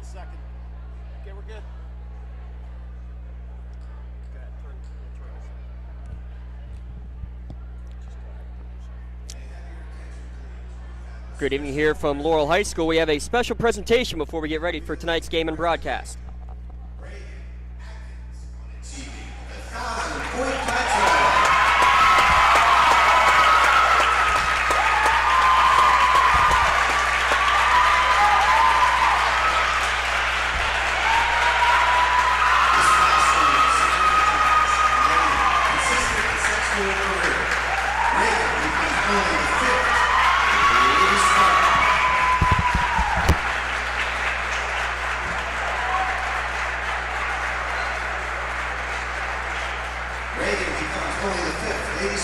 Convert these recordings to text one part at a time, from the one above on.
1 second. Okay, we're good. Go ahead, turn Good evening here from Laurel High School. We have a special presentation before we get ready for tonight's game and broadcast.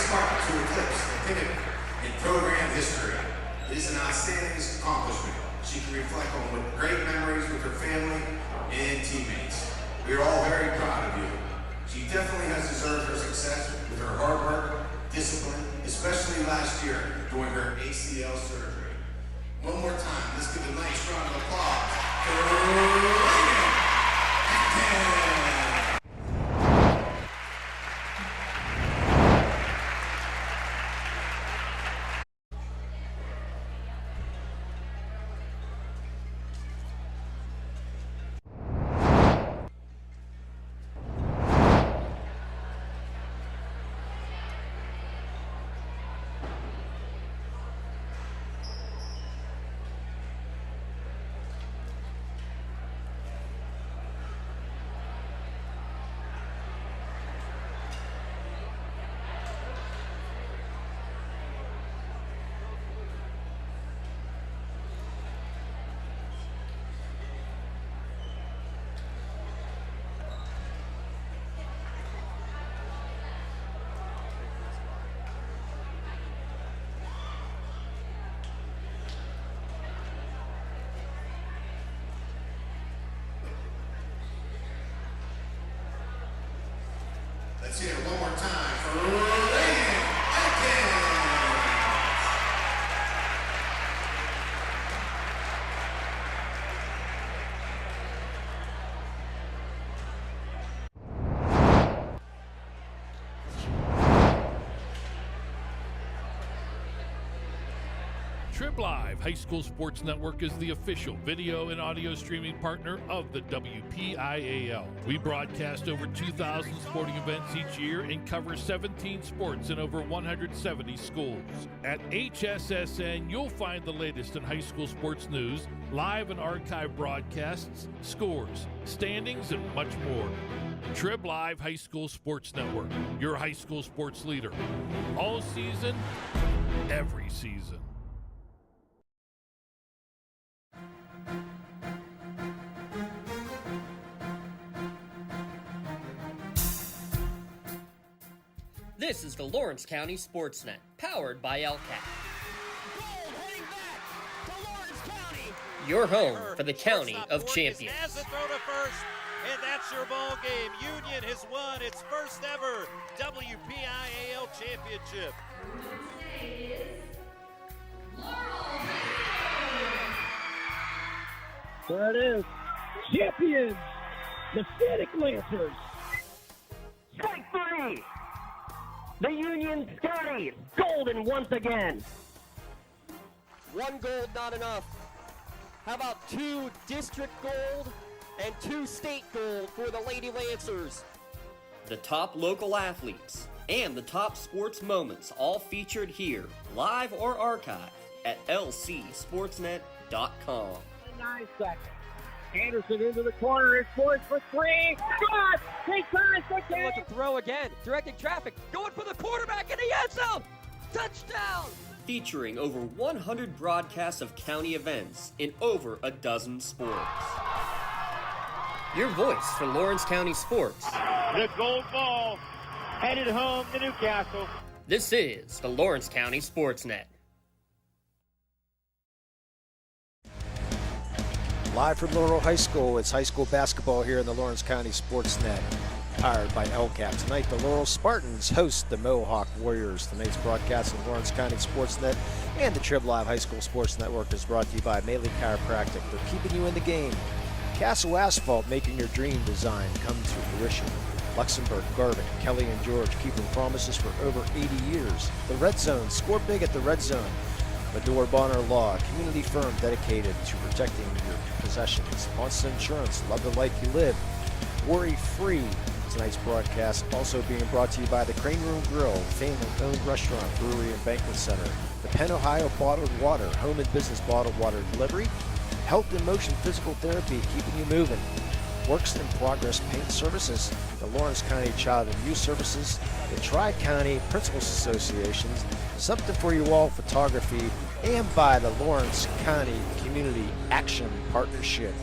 Spartans to eclipse the pinnacle in program history. It is an outstanding accomplishment. She can reflect on with great memories with her family and teammates. We are all very proud of you. She definitely has deserved her success with her hard work, discipline, especially last year during her ACL surgery. One more time, let's give a nice round of applause for Reagan. Let's hear it one more time for Reagan Atkins. Trib Live High School Sports Network is the official video and audio streaming partner of the WPIAL. We broadcast over 2,000 sporting events each year and cover 17 sports in over 170 schools. At HSSN, you'll find the latest in high school sports news, live and archive broadcasts, scores, standings, and much more. Trib Live High School Sports Network, your high school sports leader. All season, every season. This is the Lawrence County SportsNet, powered by LCAT. Your home for the County of Champions. Has a throw to first, and that's your ball game. Union has won its first ever WPIAL championship. There it is. Champions, the Static Lancers. Strike three. The Union Scotties, golden once again. One gold not enough. How about 2 district gold and 2 state gold for the Lady Lancers? The top local athletes and the top sports moments all featured here, live or archived at lcsportsnet.com. 9 seconds. Anderson into the corner, it's poised for 3. Good! Take time, Look to throw again, directing traffic, going for the quarterback in the end zone! Touchdown! Featuring over 100 broadcasts of county events in over a dozen sports. Your voice for Lawrence County sports. The gold ball headed home to Newcastle. This is the Lawrence County SportsNet. Live from Laurel High School, it's high school basketball here in the Lawrence County SportsNet, powered by LCAT. Tonight, the Laurel Spartans host the Mohawk Warriors. Tonight's broadcast of Lawrence County SportsNet and the Trib Live High School Sports Network is brought to you by Melee Chiropractic. They're keeping you in the game. Castle Asphalt, making your dream design come to fruition. Luxembourg, Garvin, Kelly and George keeping promises for over 80 years. The Red Zone, score big at the Red Zone. Medore Bonner Law, a community firm dedicated to protecting your possessions. Monson Insurance, love the life you live. Worry free. Tonight's broadcast also being brought to you by the Crane Room Grill, family-owned restaurant, brewery, and banquet center. The Penn Ohio Bottled Water, home and business bottled water delivery. Health and Motion Physical Therapy, keeping you moving. Works in Progress Paint Services, the Lawrence County Child and Youth Services, the Tri-County Principals Associations, Something for You All Photography, and by the Lawrence County Community Action Partnership.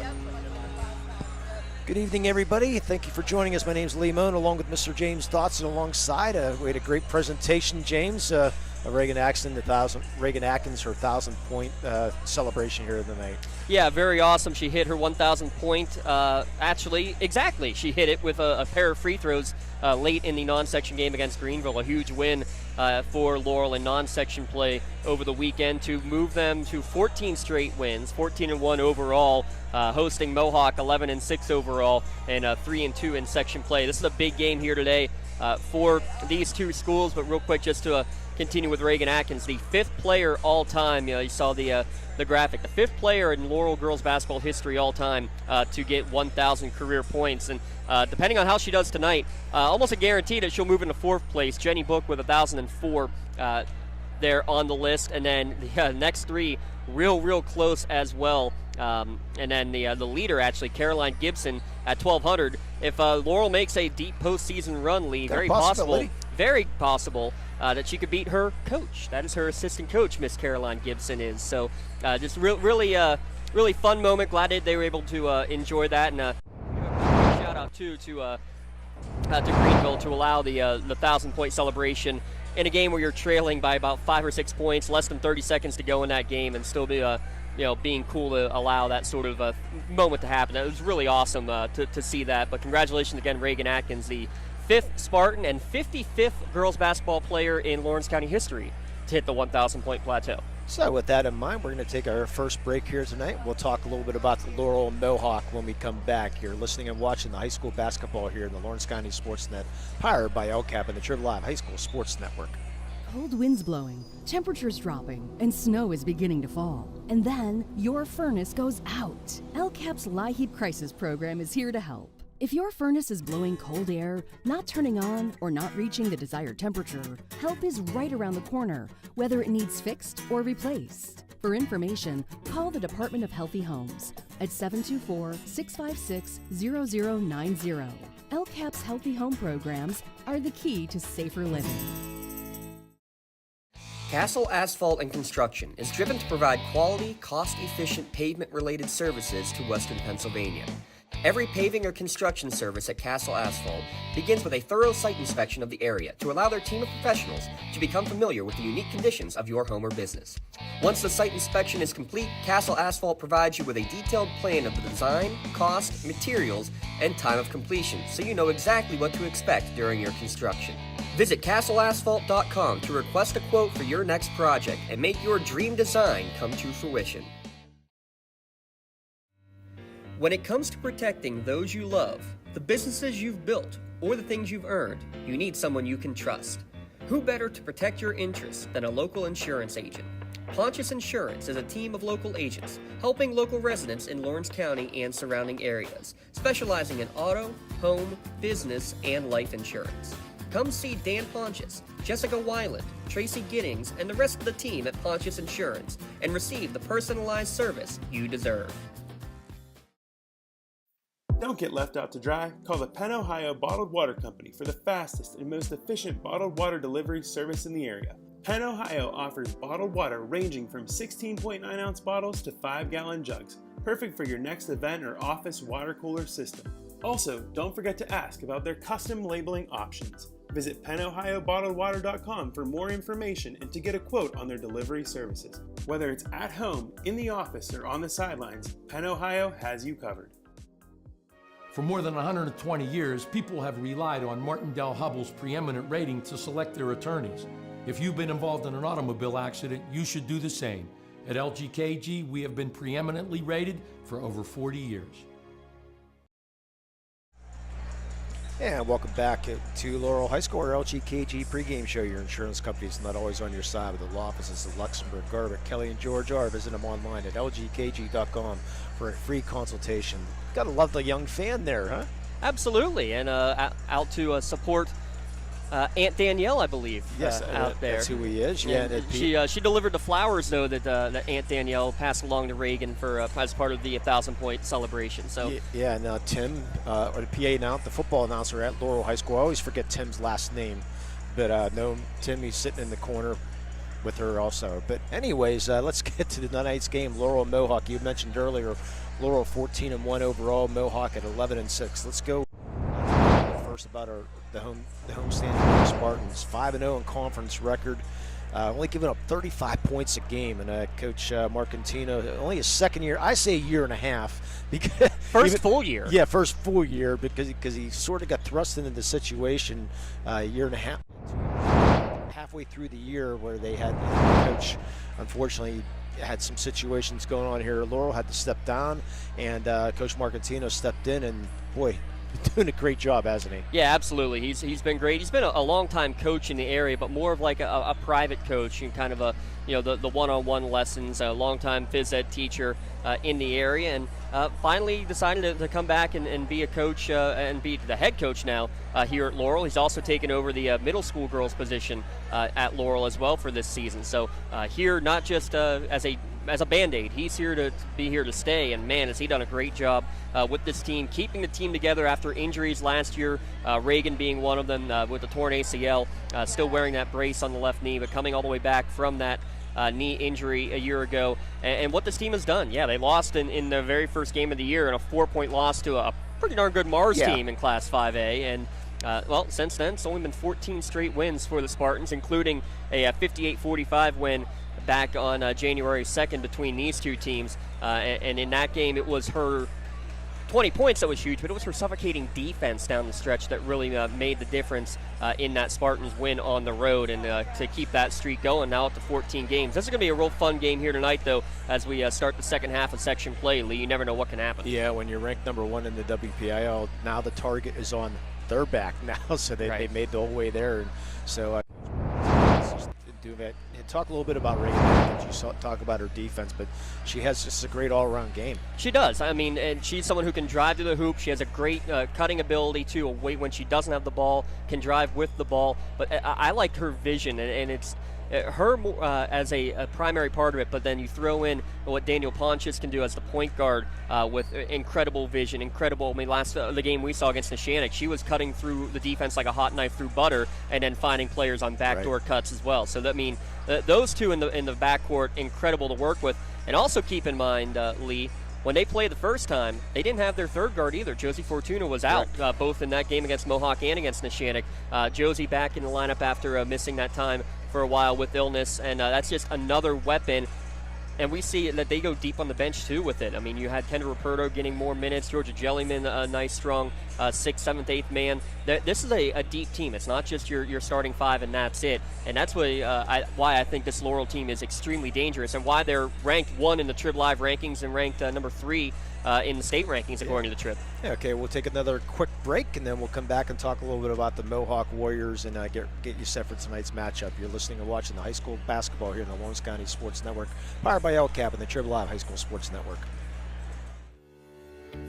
Good evening, everybody. Thank you for joining us. My name is Lee Moan, along with Mr. James Dotson alongside. We had a great presentation, James. Reagan Atkins, her 1,000-point celebration here tonight. Yeah, very awesome. She hit her 1,000-point. Actually, exactly. She hit it with a pair of free throws late in the non-section game against Greenville. A huge win for Laurel in non-section play over the weekend to move them to 14 straight wins, 14-1 overall, hosting Mohawk 11-6 overall, and 3-2 in section play. This is a big game here today for these two schools. But real quick, just to continue with Reagan Atkins, the fifth player all time. You saw the graphic. The fifth player in Laurel girls basketball history all time to get 1,000 career points. And depending on how she does tonight, almost a guarantee that she'll move into fourth place. Jenny Book with 1,004 there on the list, and then the next three real close as well. And then the leader, actually, Caroline Gibson at 1,200. If Laurel makes a deep postseason run, Lee, very possible that she could beat her coach. That is her assistant coach, Miss Caroline Gibson is. So just really fun moment. Glad that they were able to enjoy that. And shout out to Greenville to allow the 1,000-point celebration in a game where you're trailing by about 5 or 6 points, less than 30 seconds to go in that game, and still be being cool to allow that sort of moment to happen. It was really awesome to see that. But congratulations again, Reagan Atkins, the 5th Spartan and 55th girls basketball player in Lawrence County history to hit the 1,000-point plateau. So with that in mind, we're going to take our first break here tonight. We'll talk a little bit about the Laurel and Mohawk when we come back. You're listening and watching the high school basketball here in the Lawrence County SportsNet, powered by LCAP and the Trib Live High School Sports Network. Cold winds blowing, temperatures dropping, and snow is beginning to fall. And then your furnace goes out. LCAP's LIHEAP Crisis Program is here to help. If your furnace is blowing cold air, not turning on, or not reaching the desired temperature, help is right around the corner, whether it needs fixed or replaced. For information, call the Department of Healthy Homes at 724-656-0090. LCAP's Healthy Home programs are the key to safer living. Castle Asphalt and Construction is driven to provide quality, cost-efficient pavement-related services to Western Pennsylvania. Every paving or construction service at Castle Asphalt begins with a thorough site inspection of the area to allow their team of professionals to become familiar with the unique conditions of your home or business. Once the site inspection is complete, Castle Asphalt provides you with a detailed plan of the design, cost, materials, and time of completion, so you know exactly what to expect during your construction. Visit castleasphalt.com to request a quote for your next project and make your dream design come to fruition. When it comes to protecting those you love, the businesses you've built, or the things you've earned, you need someone you can trust. Who better to protect your interests than a local insurance agent? Pontius Insurance is a team of local agents helping local residents in Lawrence County and surrounding areas, specializing in auto, home, business, and life insurance. Come see Dan Pontius, Jessica Weiland, Tracy Giddings, and the rest of the team at Pontius Insurance and receive the personalized service you deserve. Don't get left out to dry. Call the Penn Ohio Bottled Water Company for the fastest and most efficient bottled water delivery service in the area. Penn Ohio offers bottled water ranging from 16.9-ounce bottles to 5-gallon jugs, perfect for your next event or office water cooler system. Also, don't forget to ask about their custom labeling options. Visit PennOhioBottledWater.com for more information and to get a quote on their delivery services. Whether it's at home, in the office, or on the sidelines, Penn Ohio has you covered. For more than 120 years, people have relied on Martindale-Hubbell's preeminent rating to select their attorneys. If you've been involved in an automobile accident, you should do the same. At LGKG, we have been preeminently rated for over 40 years. And welcome back to Laurel High School, our LGKG pregame show. Your insurance company is not always on your side, with the law offices of Luxembourg, Garbutt, Kelly, and George are. Visit them online at lgkg.com for a free consultation. Got to love the young fan there, huh? Absolutely, and out to support Aunt Danielle, I believe, out there. That's who he is. Yeah, she delivered the flowers, though, that Aunt Danielle passed along to Reagan for as part of the 1,000-point celebration. So yeah, and Tim, or the PA the football announcer at Laurel High School. I always forget Tim's last name, but no, Tim, he's sitting in the corner with her also. But anyways, let's get to the night's game. Laurel and Mohawk. You mentioned earlier, Laurel 14-1 overall, Mohawk at 11-6. Let's go first about the homestand Laurel Spartans. 5-0 in conference record. Only giving up 35 points a game, and Coach Marcantino, only his second year. I say a year and a half because first full year. Yeah, first full year because he sort of got thrust into the situation a year and a half, halfway through the year, where they had the coach, unfortunately, had some situations going on here. Laurel had to step down, and Coach Marcantino stepped in, and boy, doing a great job, hasn't he? Yeah, absolutely. He's been great. He's been a long-time coach in the area, but more of like a private coach and kind of the one-on-one lessons. A long-time phys ed teacher in the area, and finally decided to come back and be a coach and be the head coach now here at Laurel. He's also taken over the middle school girls position at Laurel as well for this season. So here, not just as a Band-Aid, he's here to be here to stay, and man, has he done a great job with this team, keeping the team together after injuries last year, Reagan being one of them with the torn ACL, still wearing that brace on the left knee, but coming all the way back from that knee injury a year ago. And what this team has done, yeah, they lost in their very first game of the year in a 4-point loss to a pretty darn good Mars team in Class 5A, and well, since then, it's only been 14 straight wins for the Spartans, including a 58-45 win back on January 2nd between these two teams. And in that game, it was her 20 points that was huge, but it was her suffocating defense down the stretch that really made the difference in that Spartans win on the road, and to keep that streak going now up to 14 games. This is going to be a real fun game here tonight, though, as we start the second half of section play. Lee, you never know what can happen. Yeah, when you're ranked number 1 in the WPIAL, now the target is on their back now, so they made the whole way there. And so talk a little bit about Reagan. You talk about her defense, but she has just a great all-around game. She does. I mean, and she's someone who can drive to the hoop. She has a great cutting ability, too. When she doesn't have the ball, can drive with the ball. But I like her vision, and it's her as a primary part of it, but then you throw in what Daniel Pontius can do as the point guard with incredible vision, incredible. I mean, the game we saw against Neshannock, she was cutting through the defense like a hot knife through butter, and then finding players on backdoor cuts as well. So that means those two in the backcourt, incredible to work with. And also keep in mind, Lee, when they played the first time, they didn't have their third guard either. Josie Fortuna was out, both in that game against Mohawk and against Neshannock. Josie back in the lineup after missing that time for a while with illness, and that's just another weapon. And we see that they go deep on the bench, too, with it. I mean, you had Kendra Ruperto getting more minutes, Georgia Jellyman, a nice, strong 6th, 7th, 8th man. This is a deep team. It's not just your starting 5 and that's it. And that's why I think this Laurel team is extremely dangerous, and why they're ranked 1 in the Trib Live rankings and ranked number 3 in the state rankings, according to the Trib. Yeah, okay, we'll take another quick break, and then we'll come back and talk a little bit about the Mohawk Warriors and get you set for tonight's matchup. You're listening and watching the high school basketball here in the Lawrence County Sports Network, powered by LCAP and the Trib Live High School Sports Network.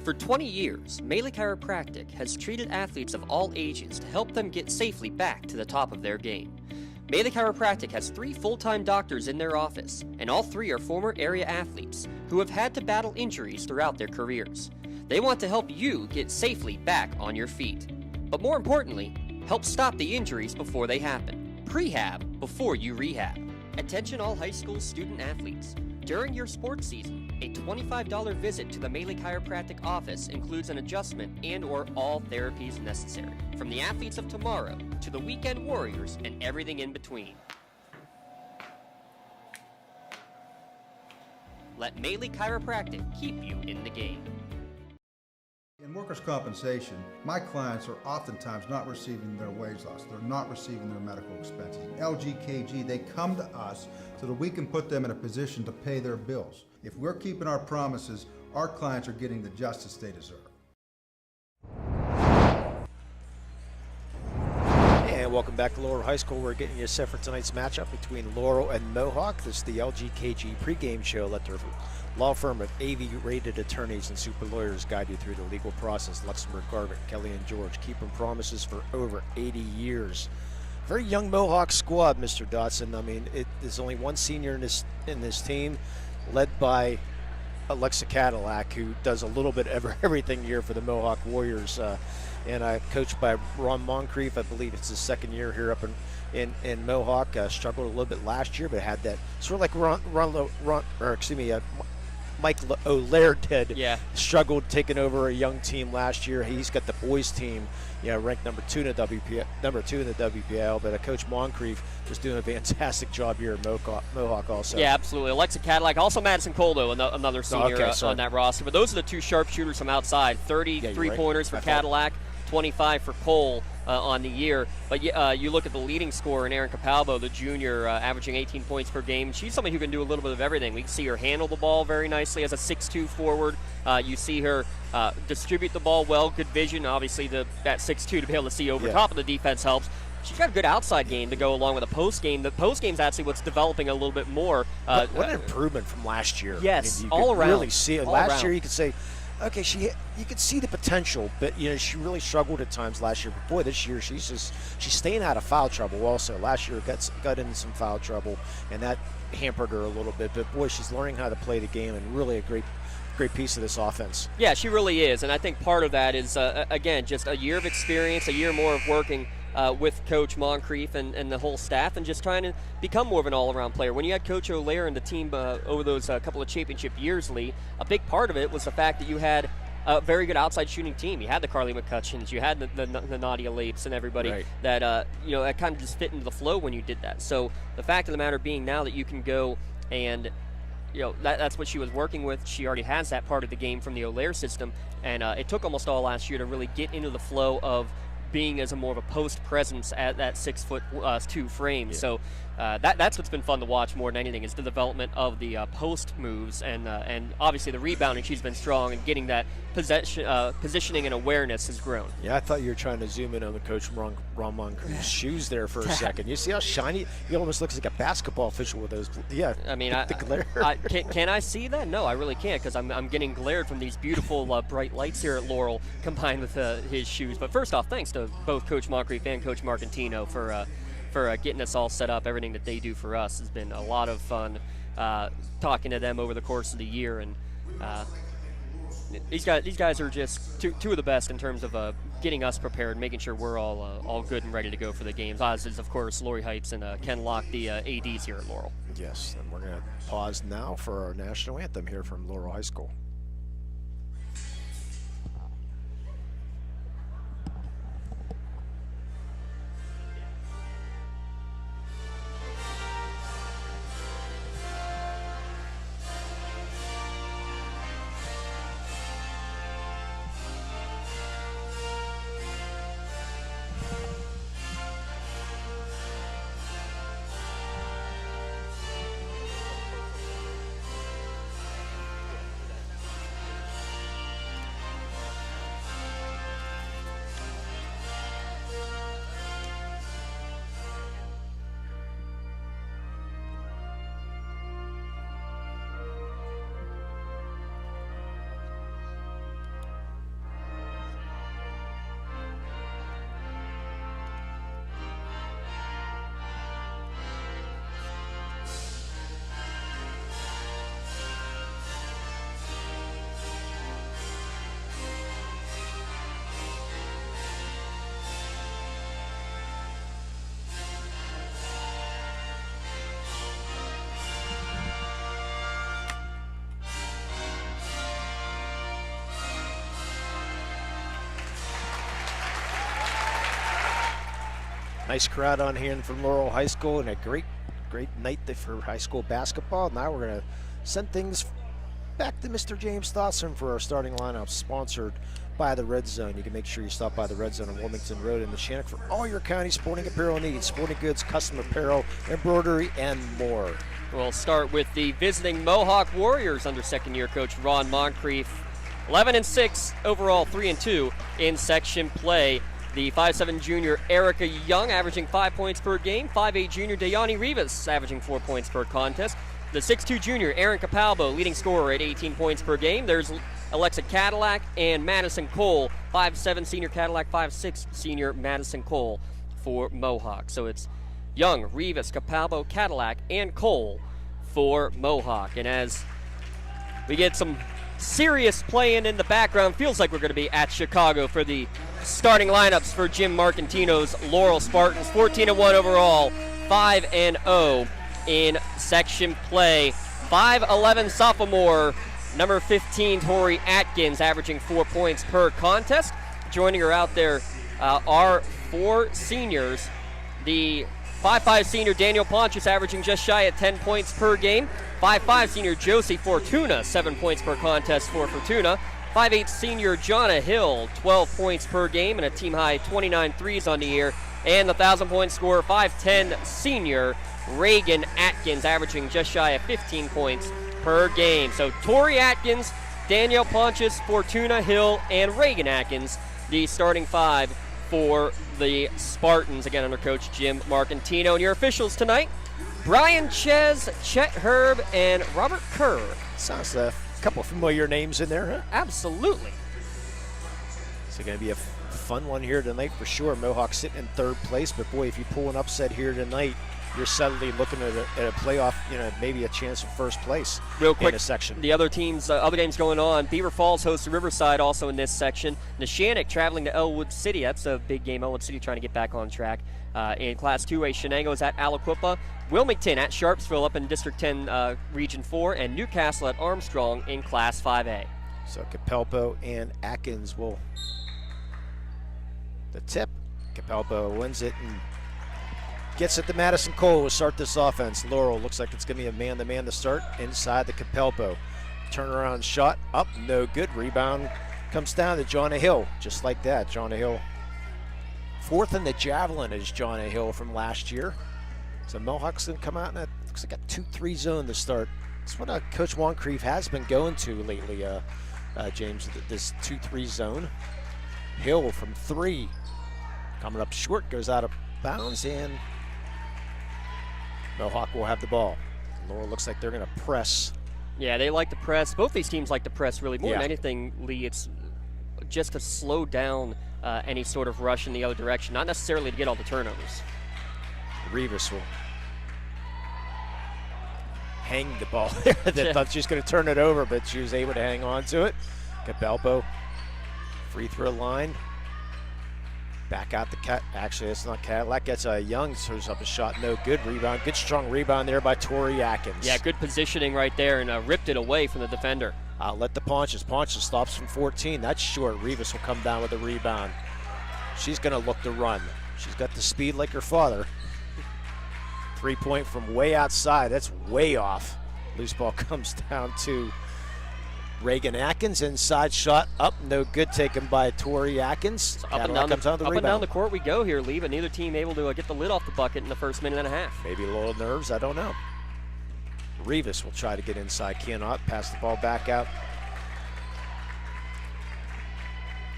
For 20 years, Melee Chiropractic has treated athletes of all ages to help them get safely back to the top of their game. Melee Chiropractic has 3 full-time doctors in their office, and all 3 are former area athletes who have had to battle injuries throughout their careers. They want to help you get safely back on your feet. But more importantly, help stop the injuries before they happen. Prehab before you rehab. Attention all high school student athletes. During your sports season, a $25 visit to the Melee Chiropractic office includes an adjustment and/or all therapies necessary, from the athletes of tomorrow to the weekend warriors and everything in between. Let Melee Chiropractic keep you in the game. In workers' compensation, my clients are oftentimes not receiving their wage loss. They're not receiving their medical expenses. LGKG, they come to us so that we can put them in a position to pay their bills. If we're keeping our promises, our clients are getting the justice they deserve. And welcome back to Laurel High School. We're getting you set for tonight's matchup between Laurel and Mohawk. This is the LGKG pregame show. Let their law firm of AV-rated attorneys and super lawyers guide you through the legal process. Luxembourg, Garvin, Kelly, and George keeping promises for over 80 years. Very young Mohawk squad, Mr. Dotson. I mean, there's only one senior in this team, led by Alexa Cadillac, who does a little bit of everything here for the Mohawk Warriors. And coached by Ron Moncrief. I believe it's his second year here up in Mohawk. Struggled a little bit last year, but had that sort of like Mike O'Lear did. Yeah. Struggled taking over a young team last year. He's got the boys team, ranked number two in the WPIAL. But Coach Moncrief is doing a fantastic job here at Mohawk also. Yeah, absolutely. Alexa Cadillac, also Madison Coldo, another senior on that roster. But those are the two sharpshooters from outside. 30 3-pointers for Cadillac, 25 for Cole on the year. But you look at the leading scorer in Erin Capalbo, the junior, averaging 18 points per game. She's somebody who can do a little bit of everything. We can see her handle the ball very nicely as a 6'2 forward. You see her distribute the ball well, good vision. Obviously, that 6'2 to be able to see over top of the defense helps. She's got a good outside game to go along with a post game. The post game's actually what's developing a little bit more. What an improvement from last year. Yes, I mean, all around. Really see it. Last year, you could say, okay, you could see the potential, but she really struggled at times last year. But boy, this year she's staying out of foul trouble. Also, last year got into some foul trouble, and that hampered her a little bit. But boy, she's learning how to play the game, and really a great piece of this offense. Yeah, she really is, and I think part of that is again just a year of experience, a year more of working with Coach Moncrief and the whole staff, and just trying to become more of an all-around player. When you had Coach O'Lear and the team over those couple of championship years, Lee, a big part of it was the fact that you had a very good outside shooting team. You had the Carly McCutcheons, you had the Nadia Lapes and everybody that that kind of just fit into the flow when you did that. So the fact of the matter being now that you can go and that's what she was working with. She already has that part of the game from the O'Lear system, and it took almost all last year to really get into the flow of being as a more of a post presence at that 6'2" frame. Yeah. So that's what's been fun to watch more than anything is the development of the post moves and obviously the rebounding. She's been strong, and getting that positioning and awareness has grown. Yeah, I thought you were trying to zoom in on the Coach Ron Moncrief's shoes there for a second. You see how shiny? He almost looks like a basketball official with those. Yeah, I mean, the glare. Can I see that? No, I really can't, because I'm getting glared from these beautiful bright lights here at Laurel combined with his shoes. But first off, thanks to both Coach Moncrief and Coach Marcantino for getting us all set up. Everything that they do for us has been a lot of fun talking to them over the course of the year, and these guys are just two of the best in terms of getting us prepared, making sure we're all good and ready to go for the games. As is, of course, Lori Heights and Ken Locke, the ADs here at Laurel. Yes, and we're going to pause now for our national anthem here from Laurel High School. Nice crowd on hand from Laurel High School, and a great night for high school basketball. Now we're going to send things back to Mr. James Dotson for our starting lineup, sponsored by the Red Zone. You can make sure you stop by the Red Zone on Wilmington Road in the Shannock for all your county sporting apparel needs, sporting goods, custom apparel, embroidery, and more. We'll start with the visiting Mohawk Warriors under second-year coach Ron Moncrief. 11-6 overall, 3-2 in section play. The 5'7" junior Erica Young averaging 5 points per game. 5'8" junior Dayani Rivas averaging 4 points per contest. The 6'2" junior Aaron Capalbo, leading scorer at 18 points per game. There's Alexa Cadillac and Madison Cole. 5'7" senior Cadillac, 5'6" senior Madison Cole for Mohawk. So it's Young, Rivas, Capalbo, Cadillac, and Cole for Mohawk. And as we get some serious playing in the background, feels like we're going to be at Chicago for the starting lineups for Jim Marcantino's Laurel Spartans. 14-1 overall, 5-0 in section play. 5'11" sophomore, number 15, Tori Atkins, averaging 4 points per contest. Joining her out there are 4 seniors. The 5'5" senior Daniel Pontius averaging just shy at 10 points per game. 5'5" senior Josie Fortuna, 7 points per contest for Fortuna. 5'8" senior Jonna Hill, 12 points per game and a team-high 29 threes on the year. And the 1,000-point scorer, 5'10" senior Reagan Atkins, averaging just shy of 15 points per game. So Tori Atkins, Danielle Pontius, Fortuna Hill, and Reagan Atkins, the starting 5 for the Spartans, again under Coach Jim Marcantino. And your officials tonight, Brian Ches, Chet Herb, and Robert Kerr. Sounds a couple familiar names in there, huh? Absolutely. It's going to be a fun one here tonight for sure. Mohawk sitting in 3rd place, but boy, if you pull an upset here tonight, you're suddenly looking at a playoff, maybe a chance for 1st place. Real quick, in a section. The other teams, other games going on. Beaver Falls hosts Riverside also in this section. Neshannock traveling to Elwood City. That's a big game. Elwood City trying to get back on track. In Class 2A, Shenango's at Aliquippa. Wilmington at Sharpsville up in District 10, Region 4. And Newcastle at Armstrong in Class 5A. So Capalbo and Atkins will the tip. Capalbo wins it and gets it to Madison Cole to start this offense. Laurel looks like it's going to be a man-to-man to start inside the Capalbo. Turnaround shot up, no good. Rebound comes down to Jonna Hill, just like that. Jonna Hill, 4th in the javelin is Jonna Hill from last year. So Mohawk's going to come out and it looks like a 2-3 zone to start. That's what Coach Moncrief has been going to lately, James, this 2-3 zone. Hill from 3, coming up short, goes out of bounds, and Mohawk will have the ball. Laurel looks like they're going to press. Yeah, they like to press. Both these teams like to press really more than anything, Lee. It's just to slow down any sort of rush in the other direction, not necessarily to get all the turnovers. Rivas will hang the ball there. They thought she was going to turn it over, but she was able to hang on to it. Capalbo, free throw line. Back out the cut. Actually, it's not Cadillac. Gets a Young, throws up a shot. No good. Rebound. Good strong rebound there by Tori Atkins. Yeah, good positioning right there and ripped it away from the defender. Outlet to Pontius. Pontius stops from 14. That's short. Rivas will come down with a rebound. She's going to look to run. She's got the speed like her father. 3-point from way outside. That's way off. Loose ball comes down to Reagan Atkins. Inside shot up, no good, taken by Tori Atkins. Up and down the court we go here, Lee, but neither team able to get the lid off the bucket in the first minute and a half. Maybe a little nerves, I don't know. Rivas will try to get inside, cannot. Pass the ball back out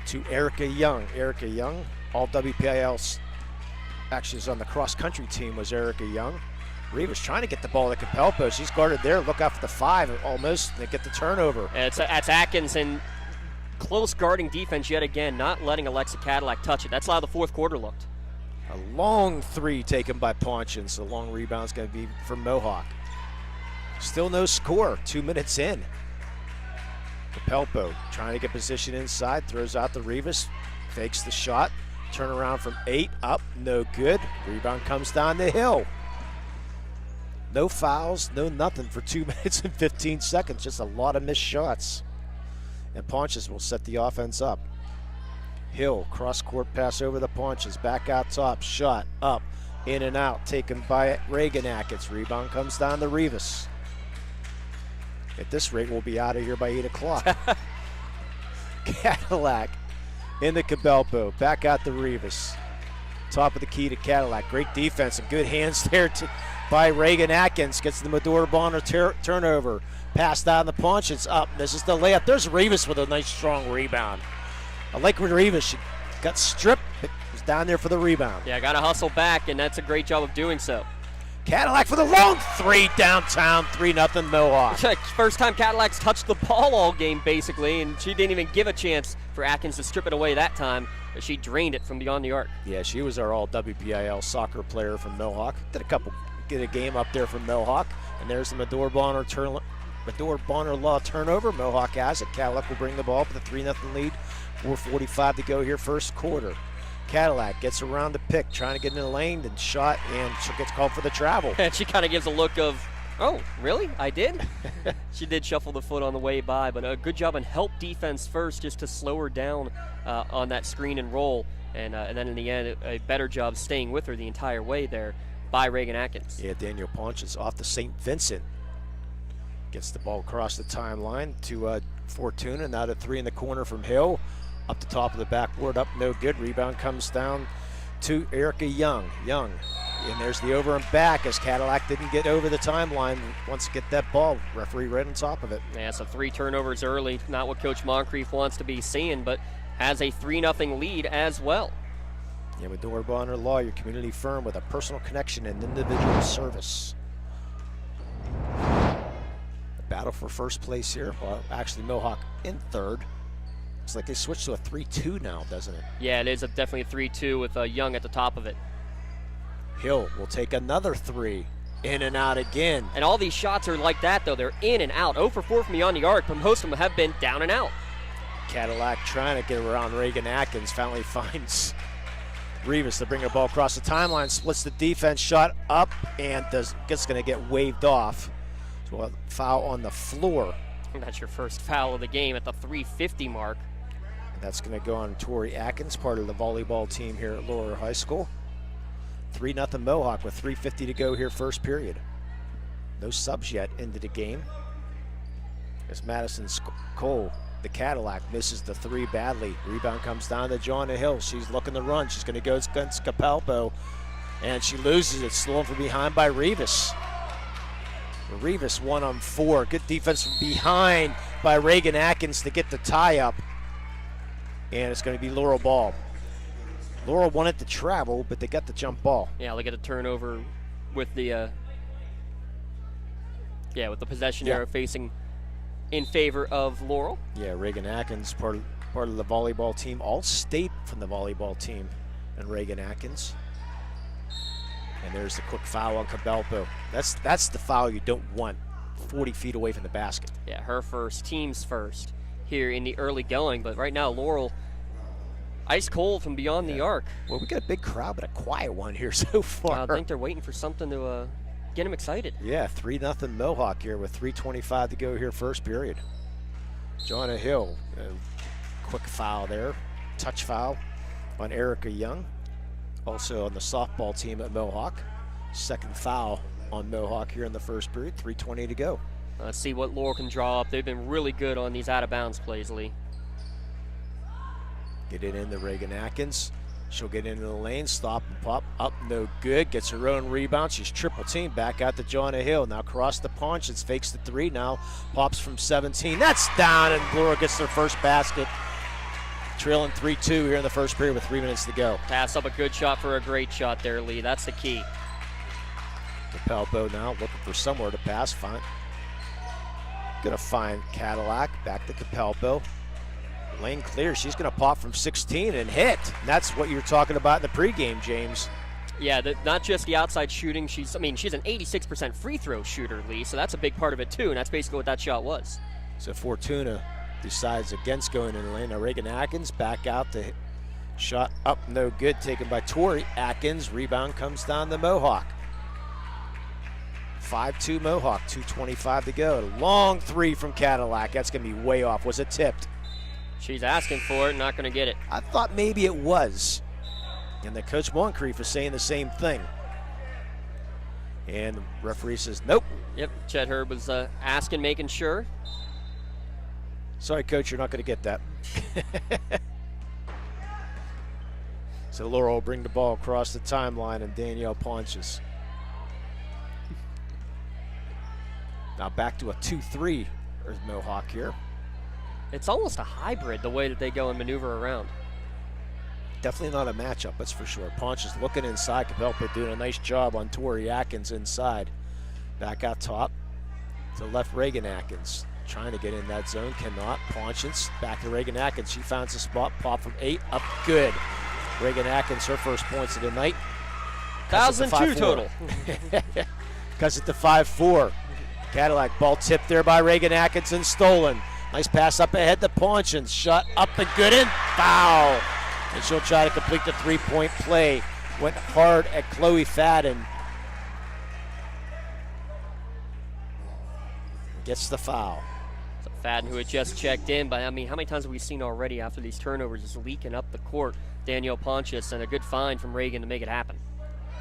to Erica Young. Erica Young, all WPIAL actually is on the cross-country team, was Erica Young. Rivas trying to get the ball to Capalbo. She's guarded there. Look out for the 5 almost. They get the turnover. That's Atkins, and close guarding defense yet again, not letting Alexa Cadillac touch it. That's how the 4th quarter looked. A long 3 taken by Pontius. The long rebound's going to be for Mohawk. Still no score. 2 minutes in. Capalbo trying to get position inside. Throws out the Rivas. Fakes the shot. Turn around from 8. Up. No good. Rebound comes down the hill. No fouls, no nothing for 2 minutes and 15 seconds. Just a lot of missed shots. And Pontius will set the offense up. Hill, cross-court pass over the Pontius. Back out top, shot, up, in and out. Taken by Reagan Atkins. Rebound comes down to Rivas. At this rate, we'll be out of here by 8 o'clock. Cadillac in the Capalbo. Back out to Rivas. Top of the key to Cadillac. Great defense and good hands there by Reagan Atkins. Gets the Medora Bonner turnover. Pass down the punch. It's up. This is the layup. There's Rivas with a nice strong rebound. I like Rivas. She got stripped. down there for the rebound. Yeah, got to hustle back, and that's a great job of doing so. Cadillac for the long three downtown, 3-0 Mohawk. First time Cadillac's touched the ball all game, basically, and she didn't even give a chance for Atkins to strip it away that time. She drained it from beyond the arc. Yeah, she was our all WPIAL soccer player from Mohawk. Did a game up there from Mohawk, and there's the Medor Bonner Law turnover. Mohawk has it. Cadillac will bring the ball up with a 3-0 lead. 4:45 to go here, first quarter. Cadillac gets around the pick, trying to get in the lane, and shot, and she gets called for the travel. And she kind of gives a look of, oh, really? I did? She did shuffle the foot on the way by, but a good job on help defense first just to slow her down on that screen and roll. And then in the end, a better job staying with her the entire way there by Reagan Atkins. Yeah, Daniel Ponches off to St. Vincent. Gets the ball across the timeline to Fortuna. Now to 3 in the corner from Hill. Up the top of the backboard, up no good. Rebound comes down to Erica Young. And there's the over and back as Cadillac didn't get over the timeline. Wants to get that ball. Referee right on top of it. Yeah, so 3 turnovers early. Not what Coach Moncrief wants to be seeing, but has a 3-0 lead as well. Yeah, with Medor Bonner Law, your community firm with a personal connection and individual service. The battle for first place here. Well, actually, Mohawk in third. Looks like they switched to a 3-2 now, doesn't it? Yeah, it is definitely a 3-2 with Young at the top of it. Hill will take another 3. In and out again. And all these shots are like that, though. They're in and out. 0 for 4 from beyond the arc, but most of them have been down and out. Cadillac trying to get around Reagan Atkins. Finally finds Rivas to bring the ball across the timeline. Splits the defense, shot up, and gets going to get waved off. So a foul on the floor. That's your first foul of the game at the 3:50 mark. That's going to go on Tori Atkins, part of the volleyball team here at Laurel High School. 3-0 Mohawk with 3:50 to go here, first period. No subs yet into the game. As Madison Cole, the Cadillac, misses the 3 badly. Rebound comes down to Joanna Hill. She's looking to run. She's going to go against Capalpo, and she loses it. Stolen from behind by Rivas. Rivas 1-on-4. Good defense from behind by Reagan Atkins to get the tie up. And it's going to be Laurel ball. Laurel wanted to travel, but they got the jump ball. Yeah, they get a turnover with the possession arrow facing in favor of Laurel. Yeah, Reagan Atkins, part of the volleyball team, all state from the volleyball team, and Reagan Atkins. And there's the quick foul on Cabelpo. That's the foul you don't want 40 feet away from the basket. Yeah, her first, team's first here in the early going, but right now Laurel ice cold from beyond the arc. Well, we got a big crowd, but a quiet one here so far. I think they're waiting for something to get them excited. Yeah, 3-0 Mohawk here with 3:25 to go here, first period. Joanna Hill, quick foul there, touch foul on Erica Young. Also on the softball team at Mohawk. Second foul on Mohawk here in the first period, 3:20 to go. Let's see what Laurel can draw up. They've been really good on these out-of-bounds plays, Lee. Get it into Reagan Atkins. She'll get into the lane, stop and pop, up, no good. Gets her own rebound. She's triple team back out to Joanna Hill. Now cross the punch, it's fakes the 3 now. Pops from 17, that's down, and Laurel gets their first basket. Trailing 3-2 here in the first period with 3 minutes to go. Pass up a good shot for a great shot there, Lee. That's the key. Capelbo now looking for somewhere to pass. Gonna find Cadillac, back to Capelbo. Lane clear, she's gonna pop from 16 and hit. That's what you're talking about in the pregame, James. Yeah, not just the outside shooting. She's an 86% free throw shooter, Lee, so that's a big part of it too, and that's basically what that shot was. So Fortuna decides against going in the lane. Now Reagan Atkins back out to shot up, no good, taken by Tori Atkins. Rebound comes down to Mohawk. 5-2 Mohawk, 2:25 to go. Long 3 from Cadillac. That's going to be way off. Was it tipped? She's asking for it, not going to get it. I thought maybe it was. And the Coach Moncrief is saying the same thing. And the referee says, nope. Yep, Chet Herb was asking, making sure. Sorry, Coach, you're not going to get that. So Laurel will bring the ball across the timeline, and Danielle punches. Now back to a 2-3 for Mohawk here. It's almost a hybrid the way that they go and maneuver around. Definitely not a matchup, that's for sure. Ponch is looking inside. Capelpo doing a nice job on Tori Atkins inside. Back out top to left Reagan Atkins. Trying to get in that zone, cannot. Ponchins back to Reagan Atkins. She finds a spot, pop from 8, up good. Reagan Atkins, her first points of the night. 1,002 total. Cuts it to 5-4. Cadillac ball tipped there by Reagan Atkins and stolen. Nice pass up ahead to Ponchins. Shot up and good and foul. And she'll try to complete the three-point play. Went hard at Chloe Fadden. Gets the foul. So Fadden, who had just checked in, but I mean, how many times have we seen already after these turnovers just leaking up the court? Danielle Ponchis, and a good find from Reagan to make it happen.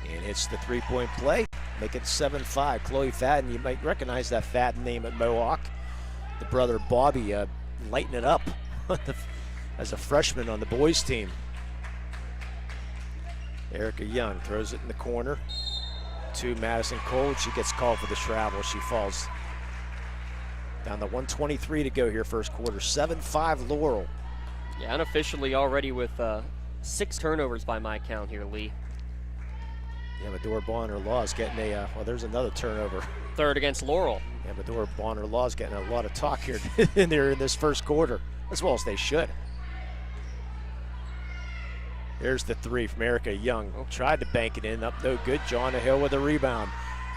And hits the three-point play. Make it 7-5. Chloe Fadden, you might recognize that Fadden name at Mohawk. The brother Bobby lighting it up as a freshman on the boys team. Erica Young throws it in the corner to Madison Cole. She gets called for the travel. She falls down to 1:23 to go here first quarter. 7-5 Laurel. Yeah, unofficially already with 6 turnovers by my count here, Lee. Yeah, Medora Bonner-Law is getting a, well, there's another turnover. Third against Laurel. Yeah, Medora Bonner-Law is getting a lot of talk here in this first quarter, as well as they should. There's the three from Erica Young. Tried to bank it in, up no good. Jonna Hill with a rebound.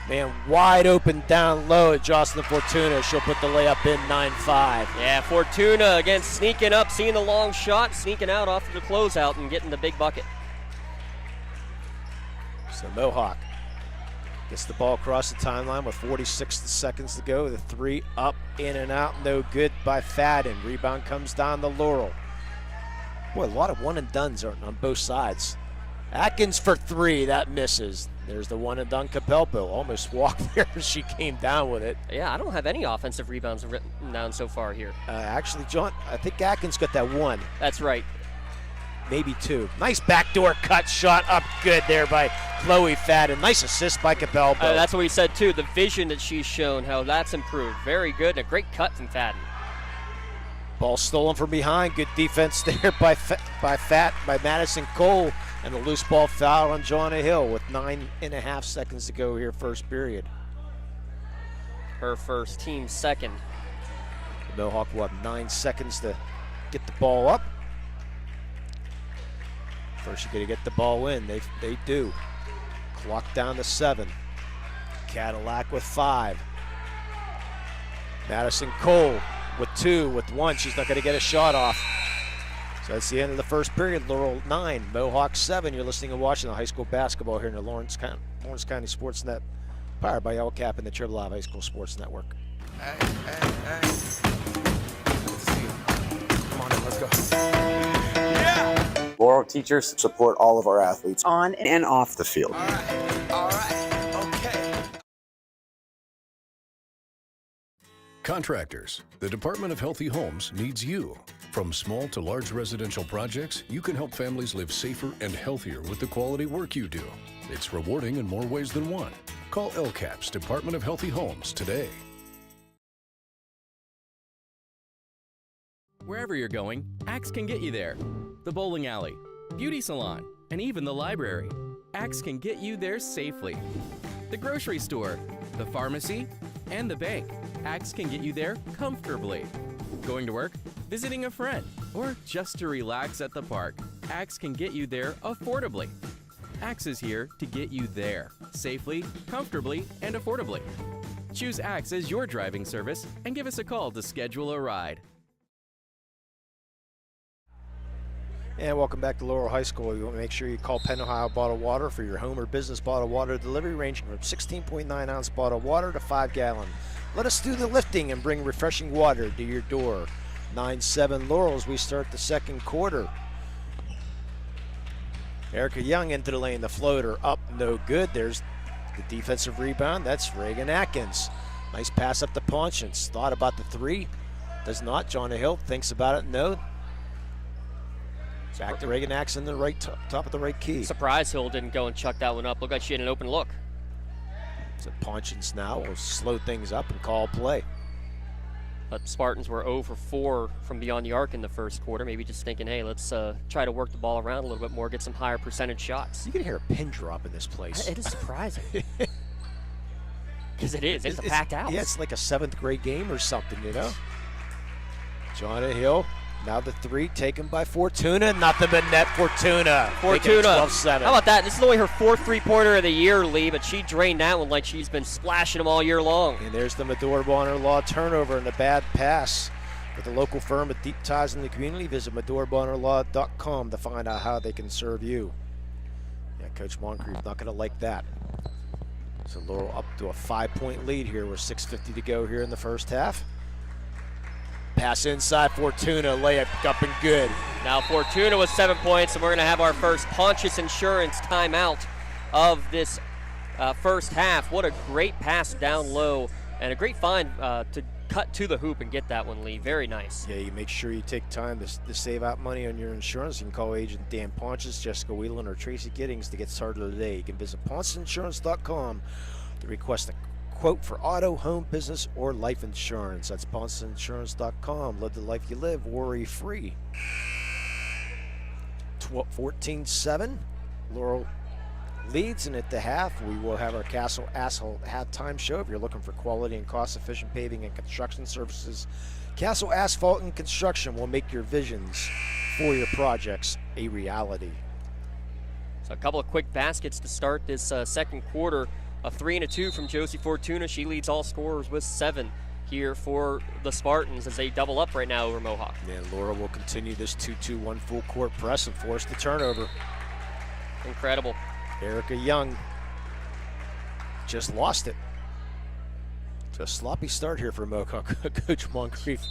Man, wide open down low at Jocelyn Fortuna. She'll put the layup in 9-5. Yeah, Fortuna again sneaking up, seeing the long shot, sneaking out off the closeout and getting the big bucket. So Mohawk gets the ball across the timeline with 46 seconds to go. The three up, in and out, no good by Fadden. Rebound comes down to Laurel. Boy, a lot of one and dones on both sides. Atkins for 3, that misses. There's the one and done. Capelpo almost walked there as she came down with it. Yeah, I don't have any offensive rebounds written down so far here. Actually, John, I think Atkins got that one. That's right. Maybe 2. Nice backdoor cut shot up good there by Chloe Fadden. Nice assist by Capelpo. That's what we said too. The vision that she's shown, how that's improved. Very good, and a great cut from Fadden. Ball stolen from behind. Good defense there by Madison Cole. And the loose ball foul on Jonna Hill with 9.5 seconds to go here first period. Her first, team second. The Mohawk will have 9 seconds to get the ball up. First you got to get the ball in. They do. Clock down to 7. Cadillac with 5. Madison Cole with 2, with 1. She's not going to get a shot off. So that's the end of the first period. Laurel 9, Mohawk 7. You're listening and watching the high school basketball here in the Lawrence County SportsNet, powered by LCAP and the WPIAL High School Sports Network. Hey. Good to see you. Come on in, let's go. Yeah! Laurel teachers support all of our athletes on and off the field. All right, okay. Contractors, the Department of Healthy Homes needs you. From small to large residential projects, you can help families live safer and healthier with the quality work you do. It's rewarding in more ways than one. Call LCAP's Department of Healthy Homes today. Wherever you're going, Axe can get you there. The bowling alley, beauty salon, and even the library. Axe can get you there safely. The grocery store, the pharmacy, and the bank. Axe can get you there comfortably. Going to work, visiting a friend, or just to relax at the park. Axe can get you there affordably. Axe is here to get you there safely, comfortably, and affordably. Choose Axe as your driving service and give us a call to schedule a ride. And welcome back to Laurel High School. You want to make sure you call Penn Ohio Bottled Water for your home or business bottled water delivery, ranging from 16.9 ounce bottled water to 5 gallon. Let us do the lifting and bring refreshing water to your door. 9-7 Laurel as we start the second quarter. Erica Young into the lane, the floater up, no good. There's the defensive rebound. That's Reagan Atkins. Nice pass up to Ponchins. Thought about the 3, does not. Jonna Hill thinks about it, no. Back to Reagan Atkins in the right top of the right key. Surprise Hill didn't go and chuck that one up. Looked like she had an open look. So Ponchins now will slow things up and call play. But Spartans were 0 for 4 from beyond the arc in the first quarter. Maybe just thinking, hey, let's try to work the ball around a little bit more, get some higher percentage shots. You can hear a pin drop in this place. It is surprising. Because it is. It's a packed house. Yeah, it's like a 7th grade game or something, you know? Jonah Hill, now the 3 taken by Fortuna. Nothing but net Fortuna. Fortuna. 12-7. How about that? This is only her 4th three-pointer of the year, Lee, but she drained that one like she's been splashing them all year long. And there's the Medora Bonner Law turnover and a bad pass. With a local firm with deep ties in the community, visit MedoraBonnerLaw.com to find out how they can serve you. Yeah, Coach Moncrief's not going to like that. So Laurel up to a 5-point lead here with 6:50 to go here in the first half. Pass inside, Fortuna, layup up and good. Now Fortuna with 7 points, and we're going to have our first Pontius Insurance timeout of this first half. What a great pass down low, and a great find to cut to the hoop and get that one, Lee. Very nice. Yeah, you make sure you take time to save out money on your insurance. You can call Agent Dan Pontius, Jessica Whelan, or Tracy Giddings to get started today. You can visit PontiusInsurance.com to request a quote for auto, home, business, or life insurance. That's PontiusInsurance.com. Live the life you live, worry-free. 14-7. Laurel leads, and at the half, we will have our Castle Asphalt halftime show. If you're looking for quality and cost-efficient paving and construction services, Castle Asphalt and Construction will make your visions for your projects a reality. So a couple of quick baskets to start this second quarter. A 3 and a 2 from Josie Fortuna. She leads all scorers with 7 here for the Spartans as they double up right now over Mohawk. And Laura will continue this 2-2-1 full court press and force the turnover. Incredible. Erica Young just lost it. It's a sloppy start here for Mohawk. Coach Moncrief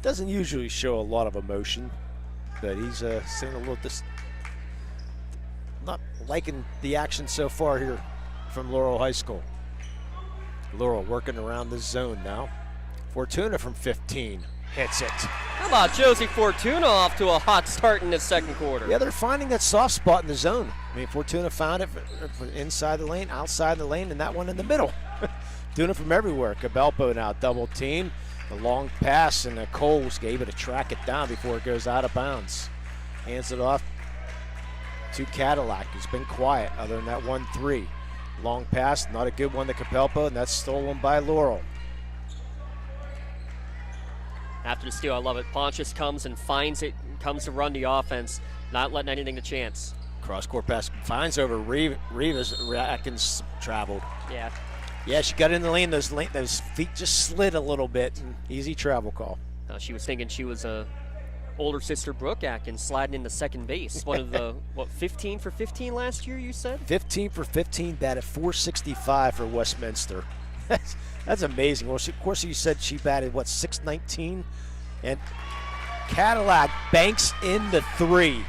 doesn't usually show a lot of emotion, but he's saying a little not liking the action so far here from Laurel High School. Laurel working around the zone now. Fortuna from 15 hits it. How about Josie Fortuna off to a hot start in the second quarter? Yeah, they're finding that soft spot in the zone. I mean, Fortuna found it from inside the lane, outside the lane, and that one in the middle. Doing it from everywhere. Cabelpo now double team. The long pass, and Coles gave it a track it down before it goes out of bounds. Hands it off to Cadillac, who's been quiet other than that 1-3. Long pass, not a good one to Capelpo, and that's stolen by Laurel. After the steal, I love it. Pontius comes and finds it, comes to run the offense, not letting anything to chance. Cross-court pass finds over Rivas. Atkins traveled. Yeah. Yeah, she got in the lane. Those feet just slid a little bit. Easy travel call. She was thinking she was a older sister Brooke Atkins sliding into second base. One of the, 15 for 15 last year, you said? 15 for 15, batted .465 for Westminster. That's amazing. Well, of course, you said she batted, .619? And Cadillac banks in the 3.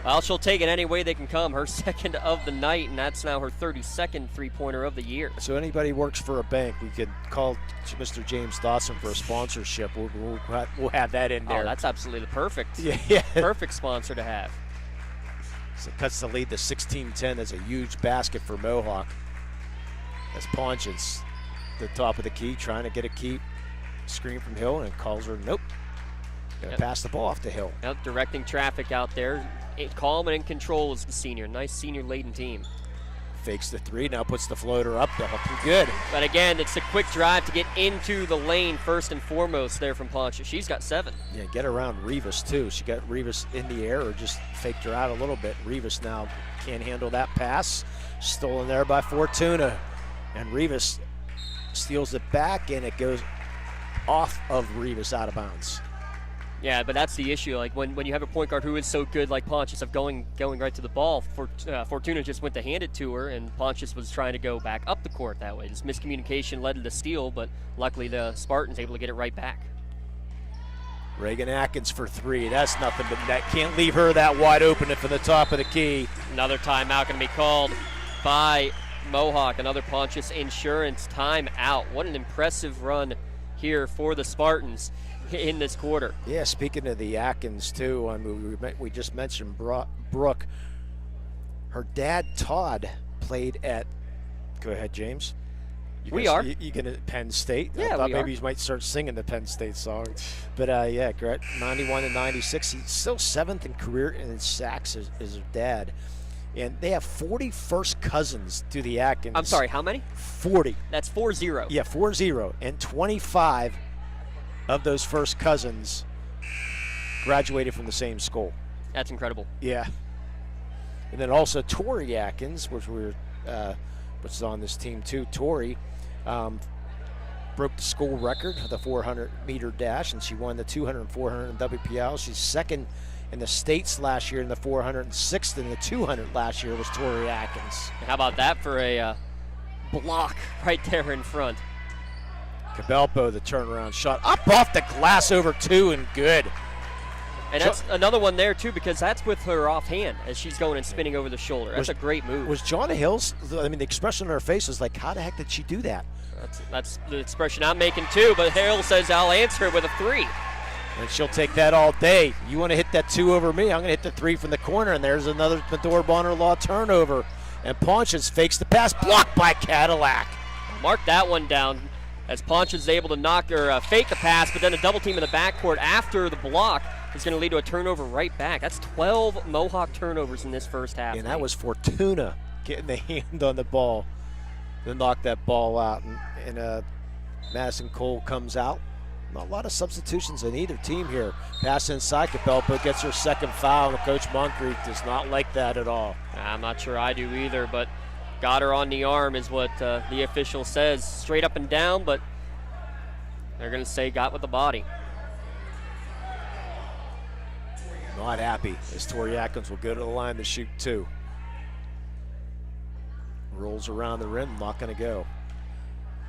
Well, she'll take it any way they can come. Her second of the night, and that's now her 32nd three-pointer of the year. So anybody works for a bank, we could call Mr. James Dawson for a sponsorship. We'll have that in there. Oh, that's absolutely the perfect, perfect sponsor to have. So cuts the lead to 16-10. That's a huge basket for Mohawk. That's Pontius, the top of the key, trying to get a key screen from Hill, and calls her, nope. Gonna pass the ball off to Hill. Yep, directing traffic out there. Calm and in control is the senior. Nice senior-laden team. Fakes the 3, now puts the floater up. Good. But again, it's a quick drive to get into the lane first and foremost there from Pontius. She's got 7. Yeah, get around Rivas too. She got Rivas in the air or just faked her out a little bit. Rivas now can't handle that pass. Stolen there by Fortuna. And Rivas steals it back, and it goes off of Rivas out of bounds. Yeah, but that's the issue. Like when you have a point guard who is so good like Pontius of going right to the ball, Fortuna just went to hand it to her, and Pontius was trying to go back up the court that way. This miscommunication led to the steal, but luckily the Spartans able to get it right back. Reagan Atkins for 3. That's nothing but net. Can't leave her that wide open from the top of the key. Another timeout going to be called by Mohawk. Another Pontius Insurance timeout. What an impressive run here for the Spartans in this quarter. Yeah, speaking of the Atkins too, I mean, we just mentioned Brooke. Her dad Todd played at, go ahead James. You get at Penn State. Yeah, I thought we maybe are. you might start singing the Penn State song. But yeah, great. 91 and 96. He's still 7th in career in sacks as his dad. And they have 40 first cousins to the Atkins. I'm sorry, how many? 40. That's 40. Yeah, 40. And 25 of those first cousins graduated from the same school. That's incredible. Yeah. And then also Tori Atkins, which is on this team too. Tori broke the school record of the 400-meter dash, and she won the 200 and 400 in WPIAL. She's 2nd in the states last year in the 400 and 6th in the 200 last year was Tori Atkins. How about that for a block right there in front? Cabelpo, the turnaround shot, up off the glass over 2 and good. And that's another one there, too, because that's with her offhand as she's going and spinning over the shoulder. That's a great move. Was Jonna Hill's, I mean, the expression on her face was like, how the heck did she do that? That's the expression I'm making, too, but Hill says, I'll answer it with a 3. And she'll take that all day. You want to hit that 2 over me, I'm going to hit the 3 from the corner, and there's another Medora Bonner Law turnover. And Ponchins fakes the pass, blocked by Cadillac. Mark that one down as Ponchins is able to fake the pass, but then a double team in the backcourt after the block is going to lead to a turnover right back. That's 12 Mohawk turnovers in this first half. And that was Fortuna getting the hand on the ball to knock that ball out. And Madison Cole comes out. Not a lot of substitutions on either team here. Pass inside, Capelpo gets her 2nd foul, and Coach Moncrief does not like that at all. I'm not sure I do either, but got her on the arm is what the official says. Straight up and down, but they're going to say got with the body. Not happy as Tori Atkins will go to the line to shoot 2. Rolls around the rim, not going to go.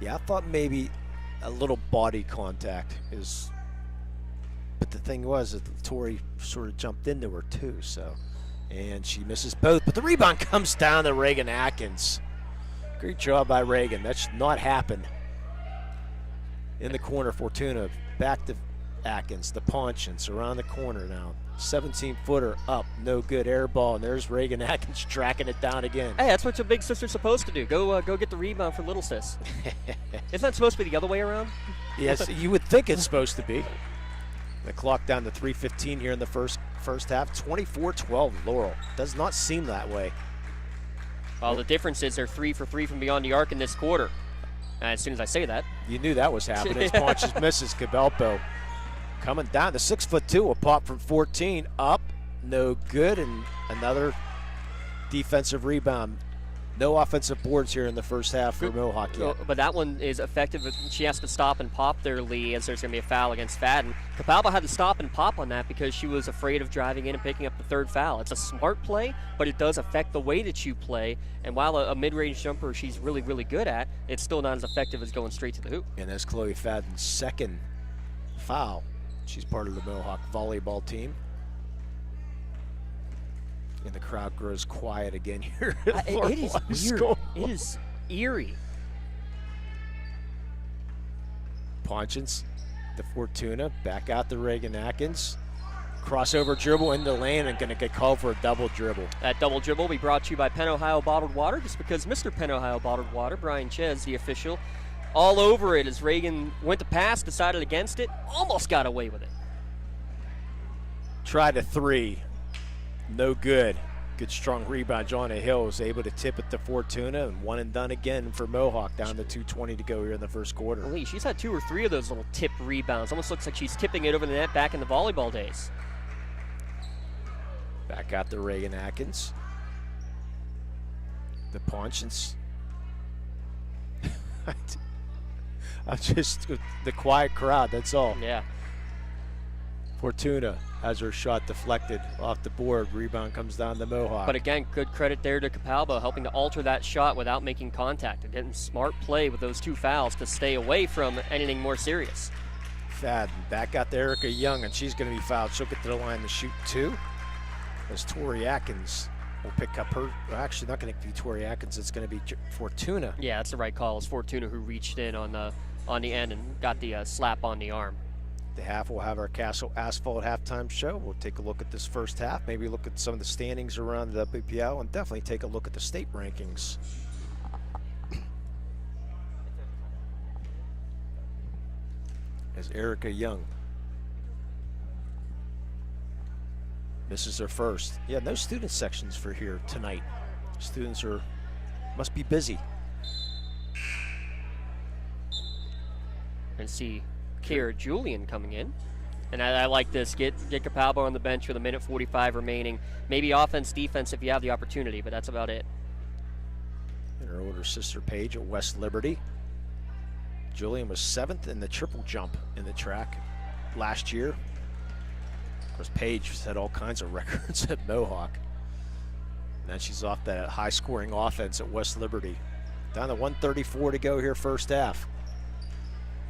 Yeah, I thought maybe a little body contact is, but the thing was that Tori sort of jumped into her too, so. And she misses both, but the rebound comes down to Reagan Atkins. Great job by Reagan. That should not happen. In the corner, Fortuna back to Atkins, the Ponchins around the corner now. 17-footer up, no good, air ball, and there's Reagan Atkins tracking it down again. Hey, that's what your big sister's supposed to do. Go get the rebound for little sis. Isn't that supposed to be the other way around? Yes, you would think it's supposed to be. The clock down to 3:15 here in the first half. 24-12 Laurel. Does not seem that way. Well, the difference is they're 3 for 3 from beyond the arc in this quarter. And as soon as I say that, you knew that was happening. As Ponchis misses, Cabelpo coming down. The 6'2" will pop from 14 up, no good, and another defensive rebound. No offensive boards here in the first half for Mohawk yet. But that one is effective. She has to stop and pop there, Lee, as there's going to be a foul against Fadden. Capalba had to stop and pop on that because she was afraid of driving in and picking up the 3rd foul. It's a smart play, but it does affect the way that you play. And while a mid-range jumper she's really, really good at, it's still not as effective as going straight to the hoop. And that's Chloe Fadden's 2nd foul. She's part of the Mohawk volleyball team. And the crowd grows quiet again here. It is weird. It is eerie. Ponchins, the Fortuna, back out to Reagan Atkins. Crossover dribble into the lane and going to get called for a double dribble. That double dribble will be brought to you by Penn Ohio Bottled Water, just because Mr. Penn Ohio Bottled Water, Brian Ches, the official, all over it as Reagan went to pass, decided against it, almost got away with it. Tried a 3. No good. Good strong rebound. John Hill was able to tip it to Fortuna, and one and done again for Mohawk, down to 2:20 to go here in the first quarter. Lee, she's had 2 or 3 of those little tip rebounds. Almost looks like she's tipping it over the net back in the volleyball days. Back out to Reagan Atkins. The Ponchins. I'm just the quiet crowd, that's all. Yeah. Fortuna has her shot deflected off the board. Rebound comes down to Mohawk. But again, good credit there to Capalba, helping to alter that shot without making contact. And getting smart play with those 2 fouls to stay away from anything more serious. Fadden back out to Erica Young, and she's going to be fouled. She'll get to the line to shoot 2. As Tori Atkins will pick up her. Well, actually, not going to be Tori Atkins. It's going to be Fortuna. Yeah, that's the right call. It's Fortuna who reached in on the end and got the slap on the arm. The half, we'll have our Castle Asphalt halftime show. We'll take a look at this first half, maybe look at some of the standings around the WPIAL, and definitely take a look at the state rankings. as Erica Young misses her first. Yeah, no student sections for here tonight. Students must be busy. And see Kira Julian coming in. And I like this. Get Capalbo on the bench with 1:45 remaining. Maybe offense, defense if you have the opportunity, but that's about it. And her older sister Paige at West Liberty. Julian was 7th in the triple jump in the track last year. Of course, Paige had all kinds of records at Mohawk. And then she's off that high-scoring offense at West Liberty. Down to 1:34 to go here first half.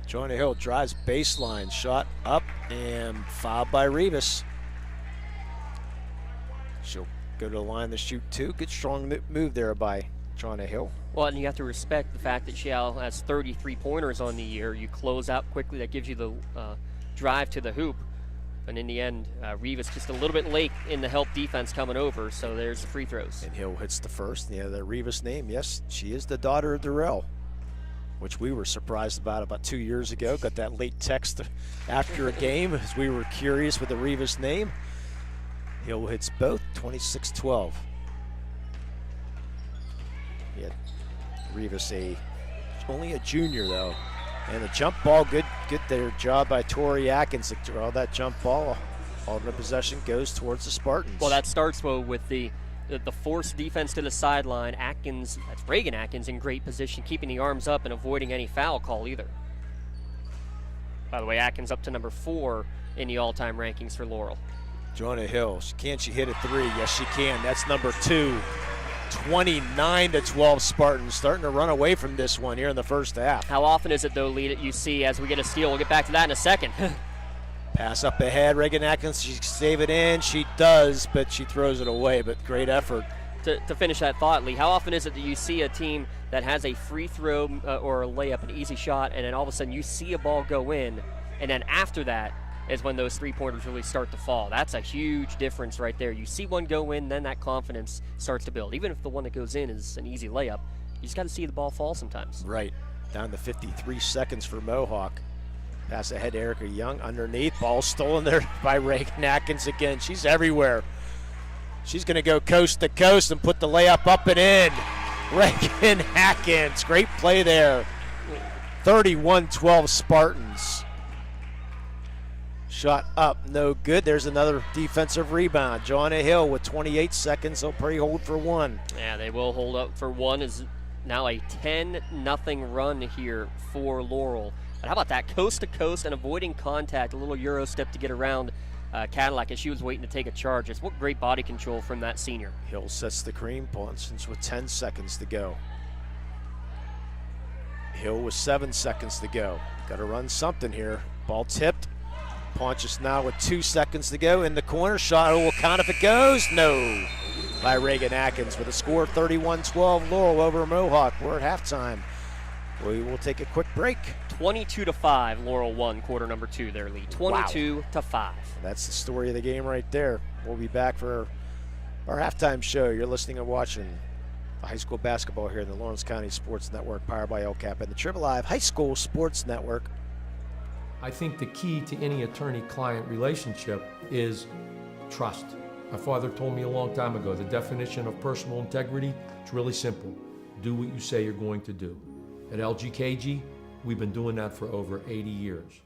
Joanna Hill drives baseline, shot up and fouled by Rivas. She'll go to the line to shoot 2. Good strong move there by Joanna Hill. Well, and you have to respect the fact that she has 33 pointers on the year. You close out quickly, that gives you the drive to the hoop. And in the end, Rivas just a little bit late in the help defense coming over, so there's the free throws. And Hill hits the first. Yeah, the Rivas name, yes, she is the daughter of Darrell, which we were surprised about 2 years ago. Got that late text after a game as we were curious with the Rivas name. Hill hits both, 26-12. Yeah, Rivas only a junior though. And the jump ball, good there job by Tori Atkins to draw that jump ball. All the possession goes towards the Spartans. Well, that starts with the forced defense to the sideline. Atkins, that's Reagan Atkins, in great position, keeping the arms up and avoiding any foul call either. By the way, Atkins up to number 4 in the all-time rankings for Laurel. Joanna Hill, can she hit a 3? Yes, she can. That's number 2. 29-12 Spartans, starting to run away from this one here in the first half. How often is it, though, Lee, that you see as we get a steal? We'll get back to that in a second. Pass up ahead, Reagan Atkins, she save it in. She does, but she throws it away, but great effort. To finish that thought, Lee, how often is it that you see a team that has a free throw or a layup, an easy shot, and then all of a sudden you see a ball go in, and then after that is when those three-pointers really start to fall? That's a huge difference right there. You see one go in, then that confidence starts to build. Even if the one that goes in is an easy layup, you just got to see the ball fall sometimes. Right. Down to 53 seconds for Mohawk. Pass ahead to Erica Young underneath. Ball stolen there by Reagan Atkins again. She's everywhere. She's going to go coast to coast and put the layup up and in. Reagan Atkins, great play there. 31-12 Spartans. Shot up, no good. There's another defensive rebound. Joanna Hill with 28 seconds. They'll probably hold for 1. Yeah, they will hold up for 1. Is now a 10-0 run here for Laurel. But how about that? Coast to coast and avoiding contact. A little Euro step to get around Cadillac as she was waiting to take a charge. Just what great body control from that senior. Hill sets the cream. Paulson's with 10 seconds to go. Hill with 7 seconds to go. Got to run something here. Ball tipped. Pontius now with 2 seconds to go in the corner. Shot will count if it goes. No. By Reagan Atkins with a score of 31-12. Laurel over Mohawk. We're at halftime. We will take a quick break. 22-5. Laurel won quarter number 2 their lead. 22-5. That's the story of the game right there. We'll be back for our halftime show. You're listening and watching high school basketball here in the Lawrence County Sports Network, powered by LCAP and the Triple Live High School Sports Network. I think the key to any attorney-client relationship is trust. My father told me a long time ago, the definition of personal integrity is really simple. Do what you say you're going to do. At LGKG, we've been doing that for over 80 years.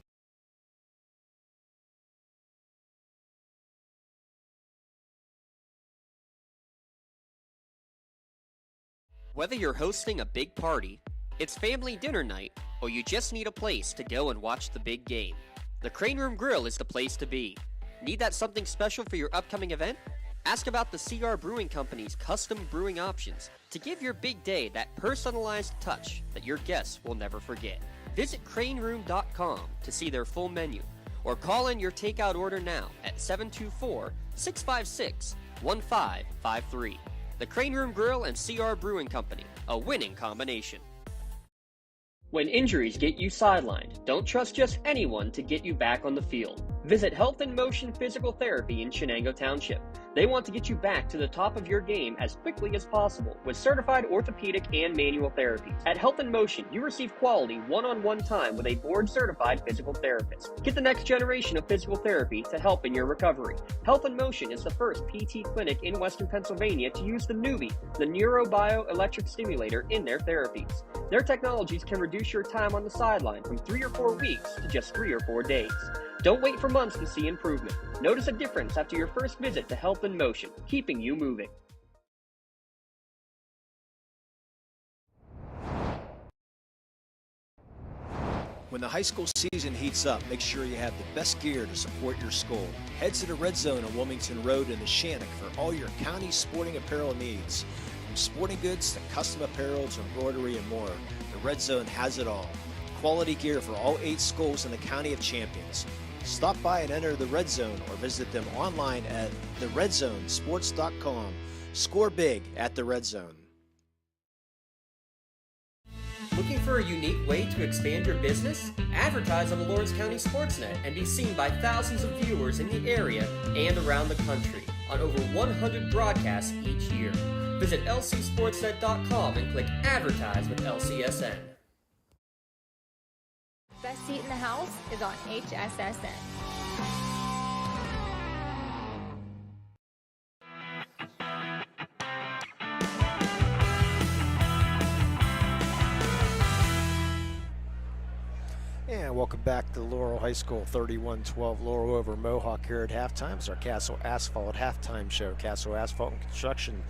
Whether you're hosting a big party, it's family dinner night, or you just need a place to go and watch the big game, the Crane Room Grill is the place to be. Need that something special for your upcoming event? Ask about the CR Brewing Company's custom brewing options to give your big day that personalized touch that your guests will never forget. Visit craneroom.com to see their full menu, or call in your takeout order now at 724-656-1553. The Crane Room Grill and CR Brewing Company, a winning combination. When injuries get you sidelined, don't trust just anyone to get you back on the field. Visit Health in Motion Physical Therapy in Shenango Township. They want to get you back to the top of your game as quickly as possible with certified orthopedic and manual therapies. At Health in Motion, you receive quality one-on-one time with a board-certified physical therapist. Get the next generation of physical therapy to help in your recovery. Health in Motion is the first PT clinic in Western Pennsylvania to use the Newbie, the neurobioelectric stimulator, in their therapies. Their technologies can reduce your time on the sideline from 3 or 4 weeks to just 3 or 4 days. Don't wait for months to see improvement. Notice a difference after your first visit to Health in Motion, keeping you moving. When the high school season heats up, make sure you have the best gear to support your school. Head to the Red Zone on Wilmington Road in the Shannock for all your county sporting apparel needs. From sporting goods to custom apparel to embroidery and more, the Red Zone has it all. Quality gear for all 8 schools in the County of Champions. Stop by and enter the Red Zone or visit them online at theredzonesports.com. Score big at the Red Zone. Looking for a unique way to expand your business? Advertise on the Lawrence County SportsNet and be seen by thousands of viewers in the area and around the country on over 100 broadcasts each year. Visit lcsportsnet.com and click Advertise with LCSN. Best seat in the house is on HSSN. And welcome back to Laurel High School, 31-12 Laurel over Mohawk here at halftime. It's our Castle Asphalt halftime show. Castle Asphalt and Construction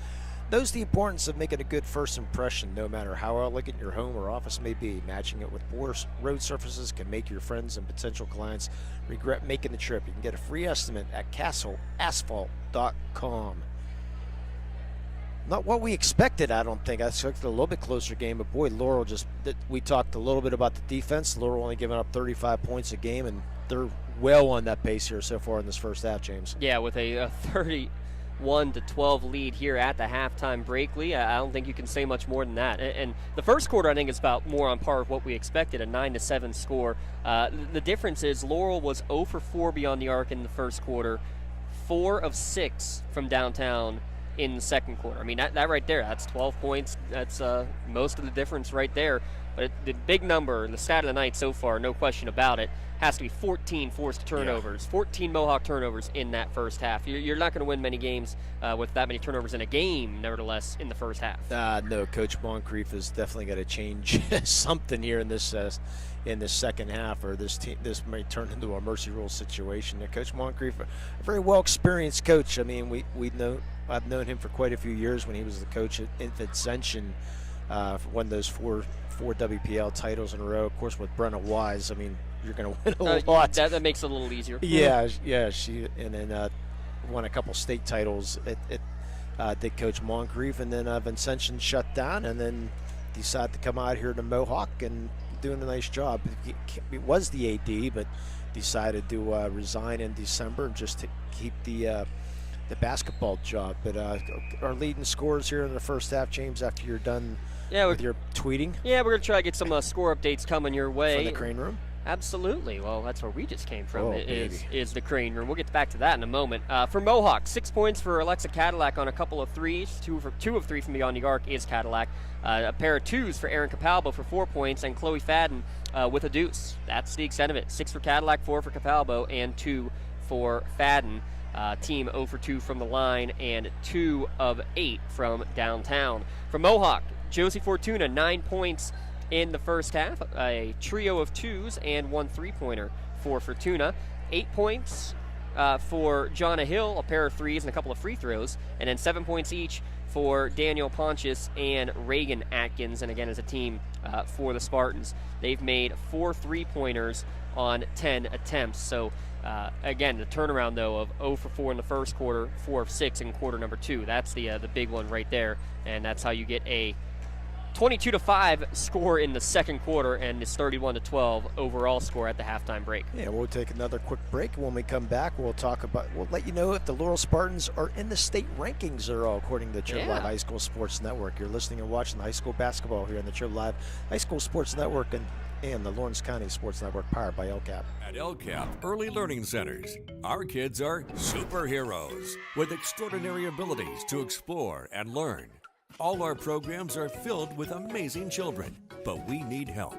knows the importance of making a good first impression, no matter how elegant your home or office may be. Matching it with poor road surfaces can make your friends and potential clients regret making the trip. You can get a free estimate at castleasphalt.com. Not what we expected, I don't think. I expected a little bit closer game, but boy, Laurel we talked a little bit about the defense. Laurel only giving up 35 points a game, and they're well on that pace here so far in this first half, James. Yeah, with a 31-12 lead here at the halftime break, Lee. I don't think you can say much more than that. And the first quarter, I think, is about more on par with what we expected, a 9-7 score. The difference is Laurel was 0 for 4 beyond the arc in the first quarter, 4 of 6 from downtown in the second quarter. I mean, that right there, that's 12 points. That's most of the difference right there. But the big number, the stat of the night so far, no question about it, has to be 14 forced turnovers, 14 Mohawk turnovers in that first half. You're not going to win many games with that many turnovers in a game, nevertheless, in the first half. No, Coach Moncrief has definitely got to change something here in this second half, or this may turn into a mercy rule situation. Coach Moncrief, a very well experienced coach. I mean, I've known him for quite a few years when he was the coach at Ascension, won those four WPIAL titles in a row. Of course, with Brenna Wise, I mean, you're going to win a lot. That makes it a little easier. Yeah. She and then won a couple state titles did Coach Moncrief, and then Ascension shut down, and then decided to come out here to Mohawk and doing a nice job. It was the AD, but decided to resign in December just to keep the basketball job. But our leading scorers here in the first half, James, after you're done with your tweeting. Yeah, we're going to try to get some score updates coming your way. From the Crane Room? Absolutely. Well, that's where we just came from, is the Crane Room. We'll get back to that in a moment. For Mohawk, 6 points for Alexa Cadillac on a couple of threes. 2 of 3 from beyond the arc is Cadillac. A pair of twos for Erin Capalbo for 4 points, and Chloe Fadden with a deuce. That's the extent of it. 6 for Cadillac, 4 for Capalbo, and 2 for Fadden. Team 0 for 2 from the line and 2 of 8 from downtown. For Mohawk, Josie Fortuna, 9 points in the first half, a trio of twos and 1 3-pointer for Fortuna. 8 points for Jonna Hill, a pair of threes and a couple of free throws, and then 7 points each for Daniel Pontius and Reagan Atkins, and again as a team for the Spartans. They've made 4 3-pointers on 10 attempts. So again, the turnaround though of 0 for 4 in the first quarter, 4 of 6 in quarter number 2. That's the big one right there, and that's how you get a 22-5 score in the second quarter and this 31-12 overall score at the halftime break. Yeah, we'll take another quick break. When we come back, we'll let you know if the Laurel Spartans are in the state rankings at all, according to the Trib Live High School Sports Network. You're listening and watching high school basketball here on the Trib Live High School Sports Network, and and the Lawrence County Sports Network, powered by LCAP. At LCAP Early Learning Centers, our kids are superheroes with extraordinary abilities to explore and learn. All our programs are filled with amazing children, but we need help.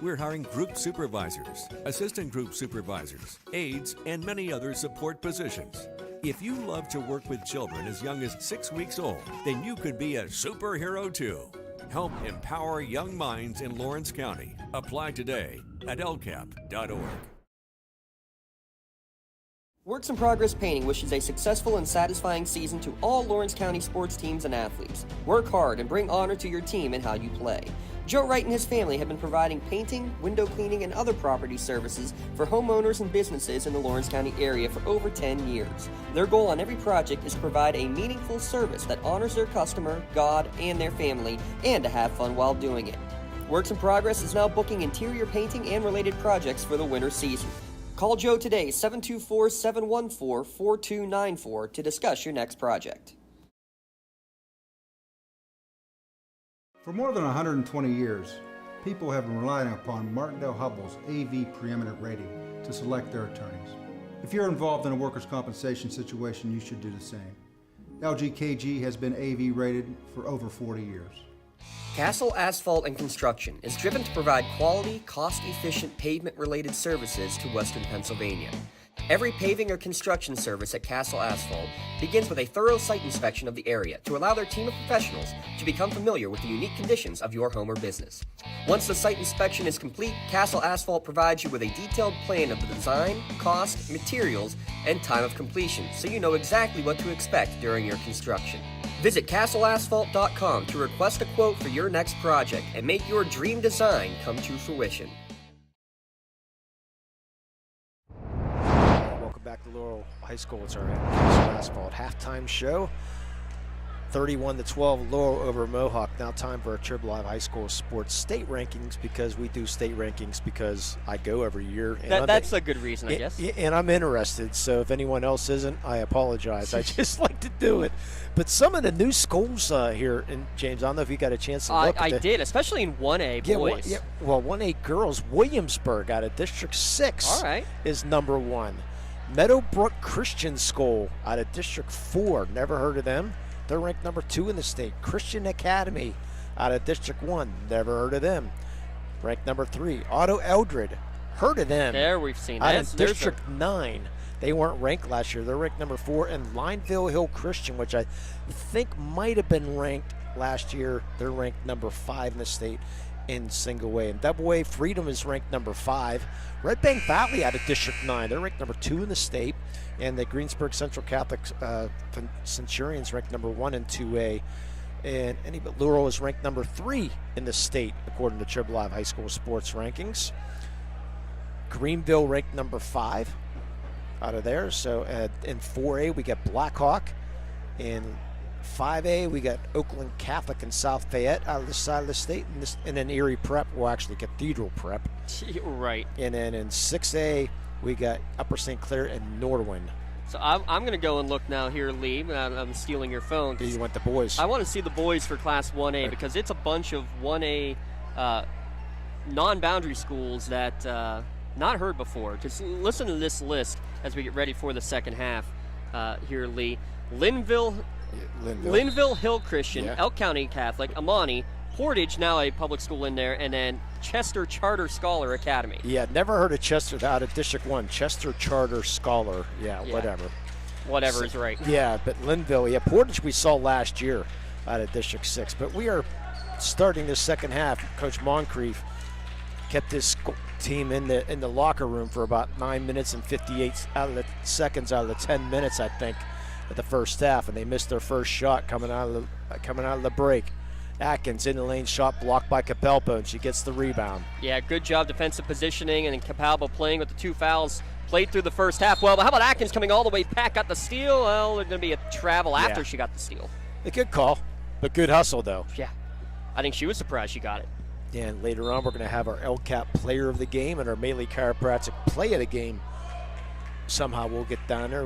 We're hiring group supervisors, assistant group supervisors, aides, and many other support positions. If you love to work with children as young as 6 weeks old, then you could be a superhero too. Help empower young minds in Lawrence County. Apply today at lcap.org. Works in Progress Painting wishes a successful and satisfying season to all Lawrence County sports teams and athletes. Work hard and bring honor to your team and how you play. Joe Wright and his family have been providing painting, window cleaning, and other property services for homeowners and businesses in the Lawrence County area for over 10 years. Their goal on every project is to provide a meaningful service that honors their customer, God, and their family, and to have fun while doing it. Works in Progress is now booking interior painting and related projects for the winter season. Call Joe today, 724-714-4294, to discuss your next project. For more than 120 years, people have been relying upon Martindale-Hubbell's AV preeminent rating to select their attorneys. If you're involved in a workers' compensation situation, you should do the same. LGKG has been AV rated for over 40 years. Castle Asphalt and Construction is driven to provide quality, cost-efficient pavement-related services to Western Pennsylvania. Every paving or construction service at Castle Asphalt begins with a thorough site inspection of the area to allow their team of professionals to become familiar with the unique conditions of your home or business. Once the site inspection is complete, Castle Asphalt provides you with a detailed plan of the design, cost, materials, and time of completion, so you know exactly what to expect during your construction. Visit castleasphalt.com to request a quote for your next project and make your dream design come to fruition. Back to Laurel High School. It's our Castle Asphalt halftime show. 31-12 Laurel over Mohawk. Now time for our Trib Live High School sports state rankings, because we do state rankings because I go every year. And that's a good reason, I guess. And I'm interested, so if anyone else isn't, I apologize. I just like to do it. But some of the new schools here, in James, I don't know if you got a chance to look. I did, especially in 1A boys. Well, 1A girls, Williamsburg out of District 6 is number 1. Meadowbrook Christian School out of District 4. Never heard of them. They're ranked number 2 in the state. Christian Academy out of District 1. Never heard of them. Ranked number 3. Otto Eldred. Heard of them. There, we've seen out that. of District 9. They weren't ranked last year. They're ranked number 4. And Lineville Hill Christian, which I think might have been ranked last year. They're ranked number 5 in the state in single A. And double A, Freedom is ranked number 5. Red Bank Valley out of District 9. They're ranked number 2 in the state. And the Greensburg Central Catholic Centurions ranked number 1 in 2A. And Laurel is ranked number 3 in the state, according to Trib Live High School Sports Rankings. Greenville ranked number 5 out of there. So in 4A, we got Blackhawk. In 5A, we got Oakland Catholic and South Fayette out of this side of the state. And then Erie Prep, well, actually Cathedral Prep. Right. And then in 6A, we got Upper St. Clair and Norwin. So I'm going to go and look now here, Lee. I'm stealing your phone. You want the boys? I want to see the boys for Class 1A because it's a bunch of 1A non-boundary schools that not heard before. Just listen to this list as we get ready for the second half here, Lee. Linville Hill Christian, Elk County Catholic, Amani, Portage, now a public school in there, and then Chester Charter Scholar Academy. Yeah, never heard of Chester out of District 1. Chester Charter Scholar. Yeah. Whatever. Whatever is right. Yeah, but Linville, Portage we saw last year out of District 6. But we are starting the second half. Coach Moncrief kept this team in the locker room for about 9 minutes and 58 seconds out of the 10 minutes, I think, at the first half, and they missed their first shot coming out of the break. Atkins in the lane, shot blocked by Capalbo, and she gets the rebound. Yeah, good job defensive positioning, and Capalbo playing with the 2 fouls played through the first half well. But how about Atkins coming all the way back, got the steal? Well, there's going to be a travel after she got the steal. A good call, but good hustle, though. Yeah, I think she was surprised she got it. And later on, we're going to have our LCAP player of the game and our Maley Chiropractic play of the game. Somehow we'll get down there.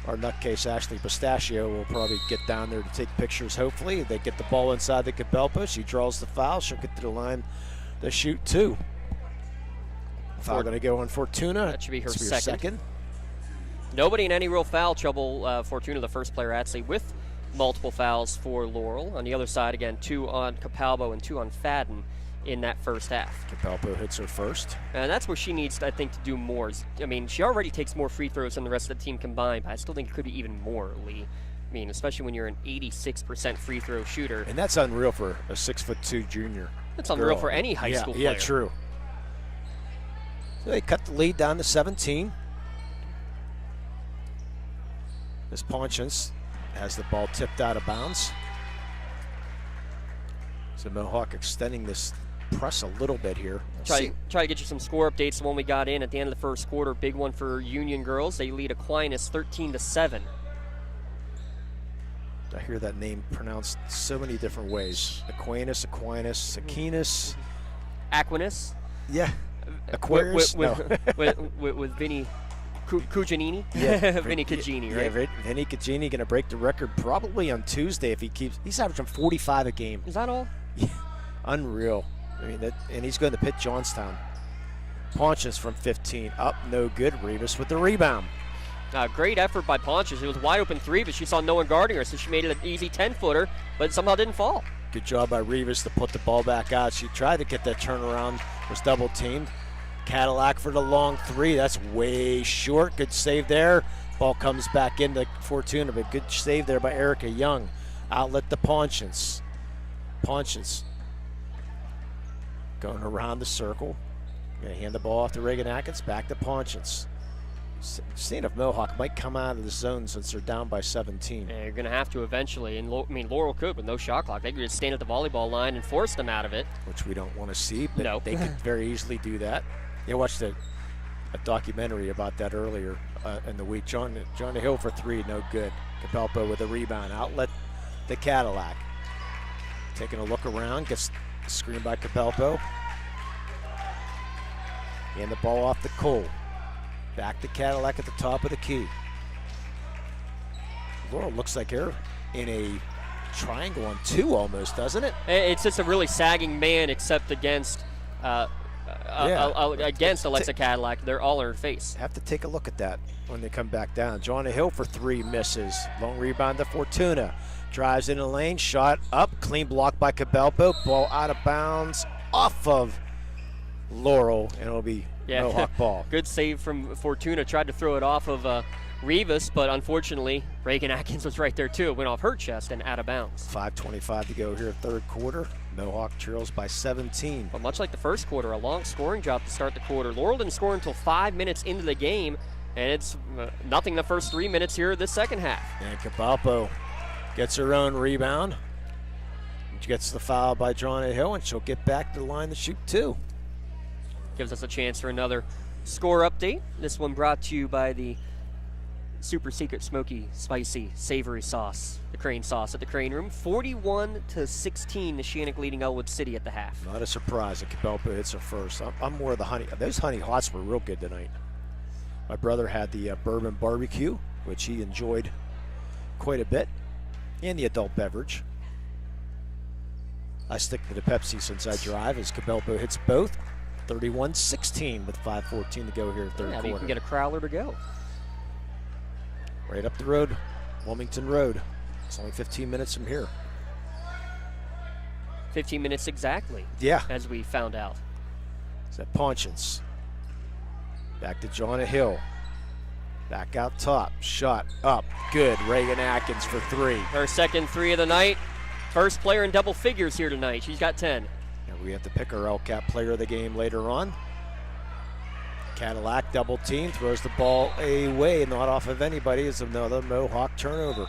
Our nutcase Ashley Pistachio will probably get down there to take pictures, hopefully. They get the ball inside the Cabelpo. She draws the foul. She'll get to the line to shoot 2. Foul going to go on Fortuna. That should be her This will second. Nobody in any real foul trouble. Fortuna, the first player, actually, with multiple fouls for Laurel. On the other side, again, 2 on Capalbo and 2 on Fadden in that first half. Capalbo hits her first. And that's where she needs, I think, to do more. I mean, she already takes more free throws than the rest of the team combined, but I still think it could be even more, Lee. I mean, especially when you're an 86% free throw shooter. And that's unreal for a 6'2" junior. That's unreal for any high school player. Yeah, true. So they cut the lead down to 17. This Ponchance has the ball tipped out of bounds. So Mohawk extending this press a little bit here. Try to get you some score updates. The one we got in at the end of the first quarter, big one for Union girls. They lead Aquinas 13-7. I hear that name pronounced so many different ways. Aquinas, Aquinas. Yeah. Aquarius. With Vinny Cuginini. Yeah. Vinny Cugini, right? Yeah, Vinny Cugini going to break the record probably on Tuesday if he's averaging 45 a game. Is that all? Yeah. Unreal. I mean, and he's going to Pitt Johnstown. Ponchance from 15, up, no good. Rivas with the rebound. Great effort by Ponchance. It was a wide open 3, but she saw no one guarding her, so she made it an easy 10-footer, but somehow didn't fall. Good job by Rivas to put the ball back out. She tried to get that turnaround, was double teamed. Cadillac for the long 3. That's way short. Good save there. Ball comes back into Fortuna, but good save there by Erica Young. Outlet to Ponchance. Ponchance going around the circle. Going to hand the ball off to Reagan Atkins. Back to Ponchance. Seeing if Mohawk might come out of the zone since they're down by 17. Yeah, you're going to have to eventually. And Laurel could with no shot clock. They could just stand at the volleyball line and force them out of it. Which we don't want to see, but no. They could very easily do that. I watched a documentary about that earlier in the week. John Hill for 3, no good. Capalpo with a rebound. Outlet the Cadillac. Taking a look around, gets screened by Capalpo. And the ball off to Cole. Back to Cadillac at the top of the key. Laurel looks like they're in a triangle on 2 almost, doesn't it? It's just a really sagging man except against Alexa Cadillac. They're all in her face. Have to take a look at that when they come back down. Joanna Hill for 3, misses. Long rebound to Fortuna. Drives in the lane, shot up, clean block by Cabelpo. Ball out of bounds off of Laurel, and it'll be Mohawk ball. Good save from Fortuna. Tried to throw it off of Rivas, but unfortunately, Reagan Atkins was right there too. It went off her chest and out of bounds. 5:25 to go here, third quarter. Mohawk trails by 17. But much like the first quarter, a long scoring drought to start the quarter. Laurel didn't score until 5 minutes into the game, and it's nothing the first 3 minutes here this second half. And Capalpo gets her own rebound. She gets the foul by Joanna Hill, and she'll get back to the line to shoot 2. Gives us a chance for another score update. This one brought to you by the super secret smoky spicy savory sauce, the Crane sauce at the Crane Room. 41-16, the Shannock leading Elwood City at the half. Not a surprise that Cabelpo hits her first. I'm more of the honey. Those honey hots were real good tonight. My brother had the bourbon barbecue, which he enjoyed quite a bit, and the adult beverage. I stick to the Pepsi since I drive as Cabelpo hits both. 31-16 with 5:14 to go here, third quarter. You can get a crowler to go. Right up the road, Wilmington Road. It's only 15 minutes from here. 15 minutes exactly. Yeah. As we found out. It's that Ponchance. Back to Joanna Hill. Back out top. Shot up. Good. Reagan Atkins for 3. Her second 3 of the night. First player in double figures here tonight. She's got 10. And we have to pick our LCAP player of the game later on. Cadillac double team, throws the ball away, not off of anybody. It's another Mohawk turnover.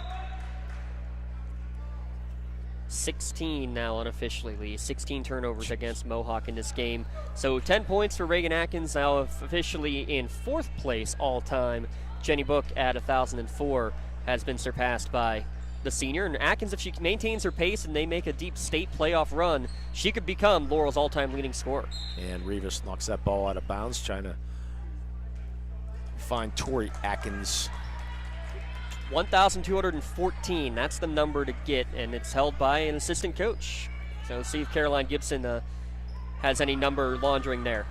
16 now unofficially, Lee. 16 turnovers against Mohawk in this game. So 10 points for Reagan Atkins, now officially in 4th place all time. Jenny Book at 1,004 has been surpassed by the senior. And Atkins, if she maintains her pace and they make a deep state playoff run, she could become Laurel's all-time leading scorer. And Rivas knocks that ball out of bounds, trying to find Tori Atkins. 1,214, that's the number to get, and it's held by an assistant coach. So see if Caroline Gibson has any number laundering there.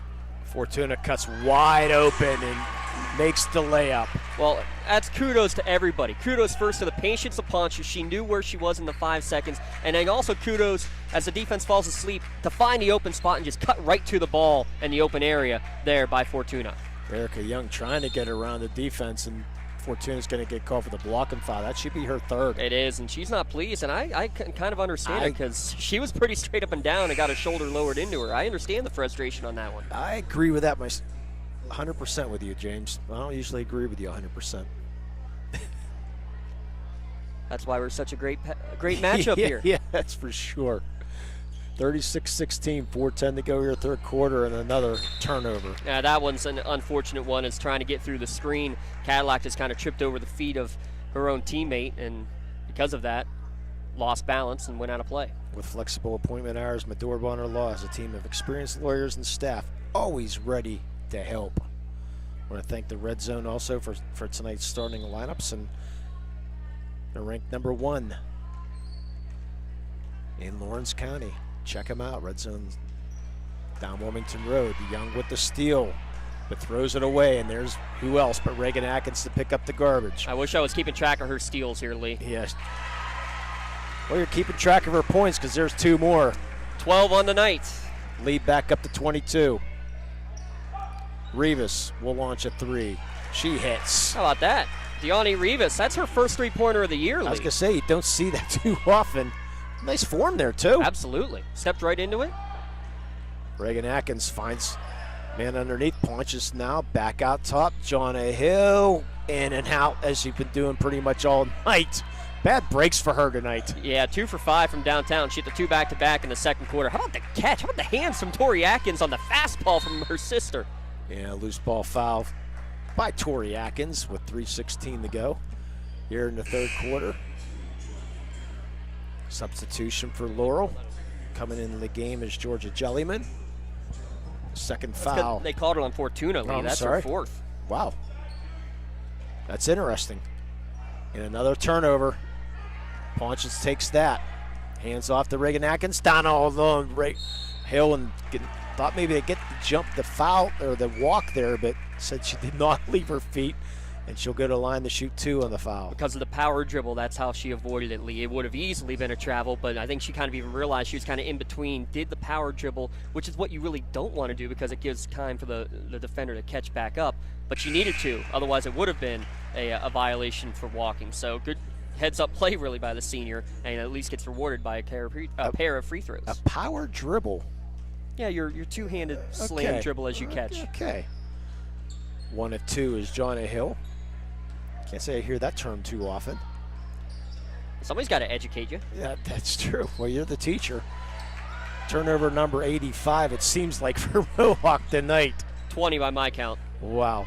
Fortuna cuts wide open and makes the layup. Well, that's kudos to everybody. Kudos first to the patience of Pontius. She knew where she was in the 5 seconds. And then also kudos, as the defense falls asleep, to find the open spot and just cut right to the ball in the open area there by Fortuna. Erica Young trying to get around the defense, and Fortuna's going to get called for the blocking foul. That should be her third. It is, and she's not pleased, and I can kind of understand it because she was pretty straight up and down and got her shoulder lowered into her. I understand the frustration on that one. I agree with that 100% with you, James. I don't usually agree with you 100%. That's why we're such a great matchup here. Yeah, that's for sure. 36-16, 4:10 to go here, third quarter, and another turnover. Yeah, that one's an unfortunate one. Is trying to get through the screen. Cadillac just kind of tripped over the feet of her own teammate, and because of that, lost balance and went out of play. With flexible appointment hours, Medora Bonner Law has a team of experienced lawyers and staff always ready to help. I want to thank the Red Zone also for tonight's starting lineups, and they're ranked number 1 in Lawrence County. Check them out. Red Zone down Wilmington Road. Young with the steal, but throws it away, and there's who else but Reagan Atkins to pick up the garbage. I wish I was keeping track of her steals here, Lee. Yes. Well, you're keeping track of her points because there's 2 more. 12 on the night. Lead back up to 22. Rivas will launch a 3. She hits. How about that? Deani Rivas, that's her first 3-pointer of the year, Lee. I was going to say, you don't see that too often. Nice form there, too. Absolutely. Stepped right into it. Reagan Atkins finds man underneath. Pontius now back out top. Jonna Hill in and out as she's been doing pretty much all night. Bad breaks for her tonight. Yeah, 2 for 5 from downtown. She hit the 2 back-to-back in the second quarter. How about the catch? How about the hands from Tori Atkins on the fastball from her sister? Yeah, loose ball foul by Tori Atkins with 3:16 to go here in the third quarter. Substitution for Laurel. Coming into the game is Georgia Jellyman. Second foul. They called it on Fortuna, Lee. That's her 4th. Wow. That's interesting. And another turnover. Pontius takes that. Hands off to Reagan Atkins. Down all alone. Hill and thought maybe they get the jump, the foul, or the walk there, but said she did not leave her feet. And she'll go to line to shoot 2 on the foul. Because of the power dribble, that's how she avoided it, Lee. It would have easily been a travel, but I think she kind of even realized she was kind of in between, did the power dribble, which is what you really don't want to do because it gives time for the defender to catch back up. But she needed to, otherwise it would have been a violation for walking. So good heads-up play, really, by the senior, and at least gets rewarded by a pair of free throws. A power dribble? Yeah, your two-handed slam dribble as you catch. Okay. 1 of 2 is Jonna Hill. Can't say I hear that term too often. Somebody's got to educate you. Yeah, that's true. Well, you're the teacher. Turnover number 85, it seems like, for Mohawk tonight. 20 by my count. Wow.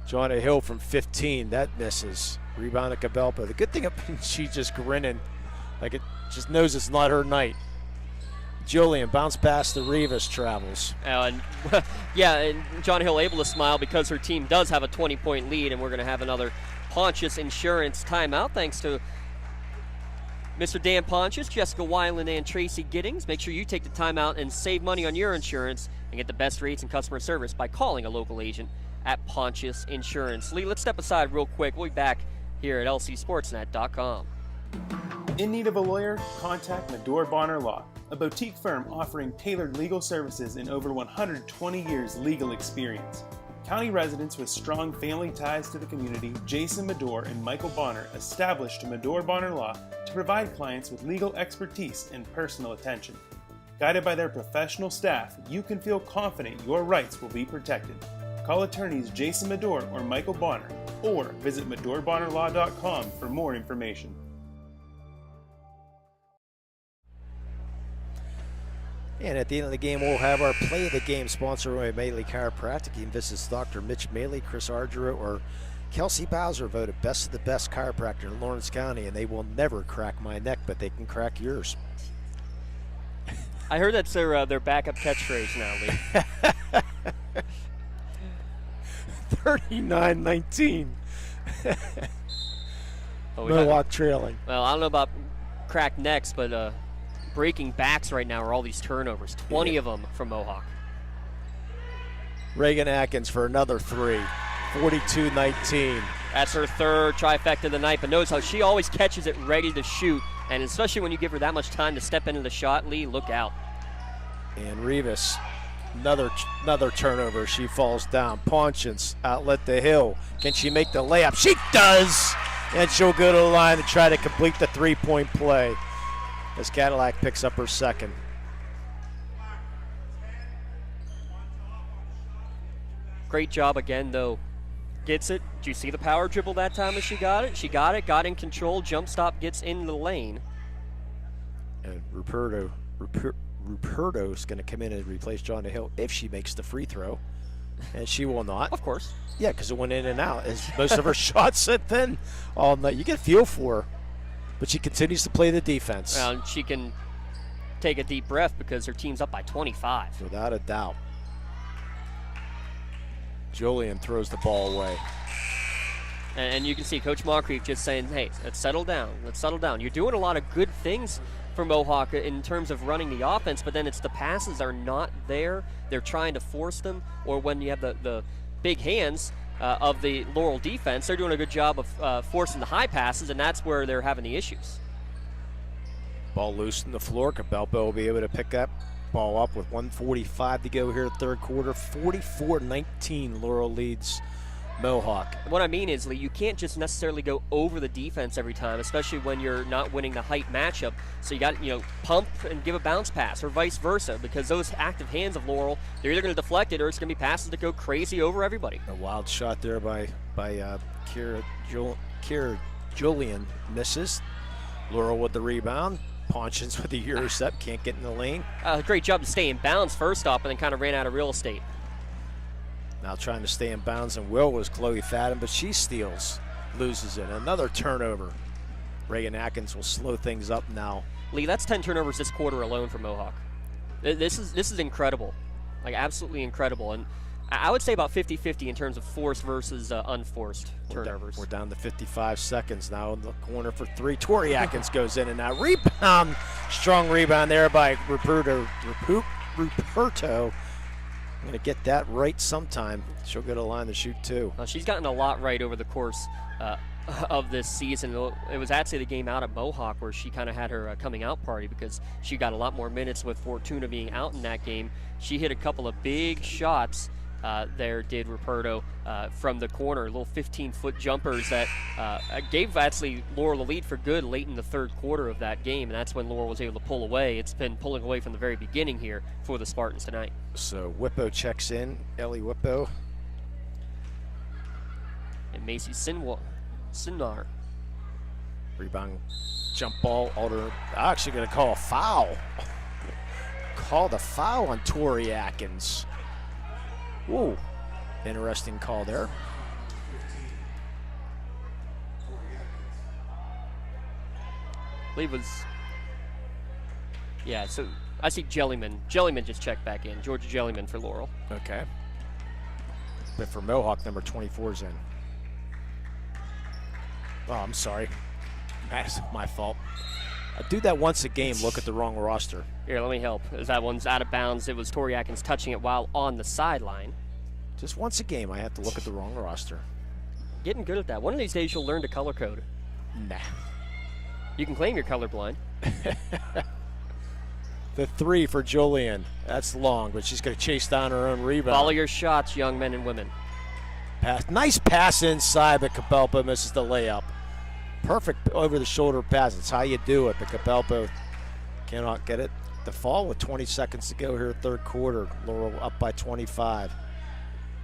Jonna Hill from 15, that misses. Rebound to Cabelpa. The good thing, she's just grinning. Like it just knows it's not her night. Julian, bounce pass to Rivas, travels. And John Hill able to smile because her team does have a 20-point lead, and we're going to have another Pontius Insurance timeout thanks to Mr. Dan Pontius, Jessica Weiland, and Tracy Giddings. Make sure you take the timeout and save money on your insurance and get the best rates and customer service by calling a local agent at Pontius Insurance. Lee, let's step aside real quick. We'll be back here at lcsportsnet.com. In need of a lawyer? Contact Medora Bonner Law, a boutique firm offering tailored legal services and over 120 years legal experience. County residents with strong family ties to the community, Jason Medora and Michael Bonner, established Medora Bonner Law to provide clients with legal expertise and personal attention. Guided by their professional staff, you can feel confident your rights will be protected. Call attorneys Jason Medora or Michael Bonner, or visit MedoraBonnerLaw.com for more information. And at the end of the game, we'll have our play of the game sponsored by Maley Chiropractic. You can visit Dr. Mitch Maley, Chris Ardura, or Kelsey Bowser, voted best of the best chiropractor in Lawrence County, and they will never crack my neck, but they can crack yours. I heard that's their backup catchphrase now, Lee. 39-19. Mohawk trailing. Well, I don't know about crack necks, but breaking backs right now are all these turnovers. 20 of them from Mohawk. Reagan Atkins for another 3. 42-19. That's her third trifecta of the night, but notice how she always catches it ready to shoot, and especially when you give her that much time to step into the shot, Lee, look out. And Rivas, another turnover. She falls down. Ponchins outlet the hill. Can she make the layup? She does! And she'll go to the line and try to complete the three-point play as Cadillac picks up her second. Great job again, though. Gets it. Did you see the power dribble that time as she got it? She got it, got in control, jump stop, gets in the lane. And Ruperto's going to come in and replace John Hill if she makes the free throw. And she will not. Of course. Yeah, because it went in and out. As most of her shots have been all night. You get a feel for her. But she continues to play the defense. Well, she can take a deep breath because her team's up by 25. Without a doubt. Julian throws the ball away. And you can see Coach Moncrief just saying, hey, let's settle down. Let's settle down. You're doing a lot of good things for Mohawk in terms of running the offense, but then it's the passes are not there. They're trying to force them, or when you have the big hands of the Laurel defense, they're doing a good job of forcing the high passes, and that's where they're having the issues. Ball loose on the floor. Cabelpo will be able to pick that ball up with 1:45 to go here, third quarter. 44-19, Laurel leads Mohawk. What I mean is, Lee, you can't just necessarily go over the defense every time, especially when you're not winning the height matchup. So you got, pump and give a bounce pass, or vice versa, because those active hands of Laurel, they're either going to deflect it or it's going to be passes that go crazy over everybody. A wild shot there by Kira Julian misses. Laurel with the rebound. Ponchins with the intercept, can't get in the lane. Great job to stay in bounds first off, and then kind of ran out of real estate. Now trying to stay in bounds, and Will was Chloe Fadden, but she steals, loses it. Another turnover. Reagan Atkins will slow things up now. Lee, that's 10 turnovers this quarter alone for Mohawk. This is incredible, like absolutely incredible. And I would say about 50-50 in terms of forced versus unforced turnovers. We're down to 55 seconds now in the corner for three. Tori Atkins goes in and out. Rebound, strong rebound there by Ruperto. I'm going to get that right sometime. She'll go to the line to shoot too. She's gotten a lot right over the course of this season. It was actually the game out at Mohawk where she kind of had her coming out party because she got a lot more minutes with Fortuna being out in that game. She hit a couple of big shots there, did Ruperto, from the corner, little 15-foot jumpers that gave actually Laurel the lead for good late in the third quarter of that game, and that's when Laurel was able to pull away. It's been pulling away from the very beginning here for the Spartans tonight. So Whippo checks in, Ellie Whippo. And Macy Sinnar. Rebound, jump ball, Alder actually going to call a foul. Call the foul on Tori Atkins. Ooh, interesting call there. I believe it was, yeah, so I see Jellyman. Jellyman just checked back in. Georgia Jellyman for Laurel. Okay. But for Mohawk, number 24 is in. Oh, I'm sorry. That's my fault. I do that once a game, look at the wrong roster. Here, let me help. As that one's out of bounds, it was Tori Atkins touching it while on the sideline. Just once a game, I have to look at the wrong roster. Getting good at that. One of these days, you'll learn to color code. Nah. You can claim you're colorblind. The three for Julian. That's long, but she's going to chase down her own rebound. Follow your shots, young men and women. Pass. Nice pass inside, but Capelpo misses the layup. Perfect over-the-shoulder pass. It's how you do it, but Capelpo cannot get it. The fall with 20 seconds to go here, third quarter. Laurel up by 25.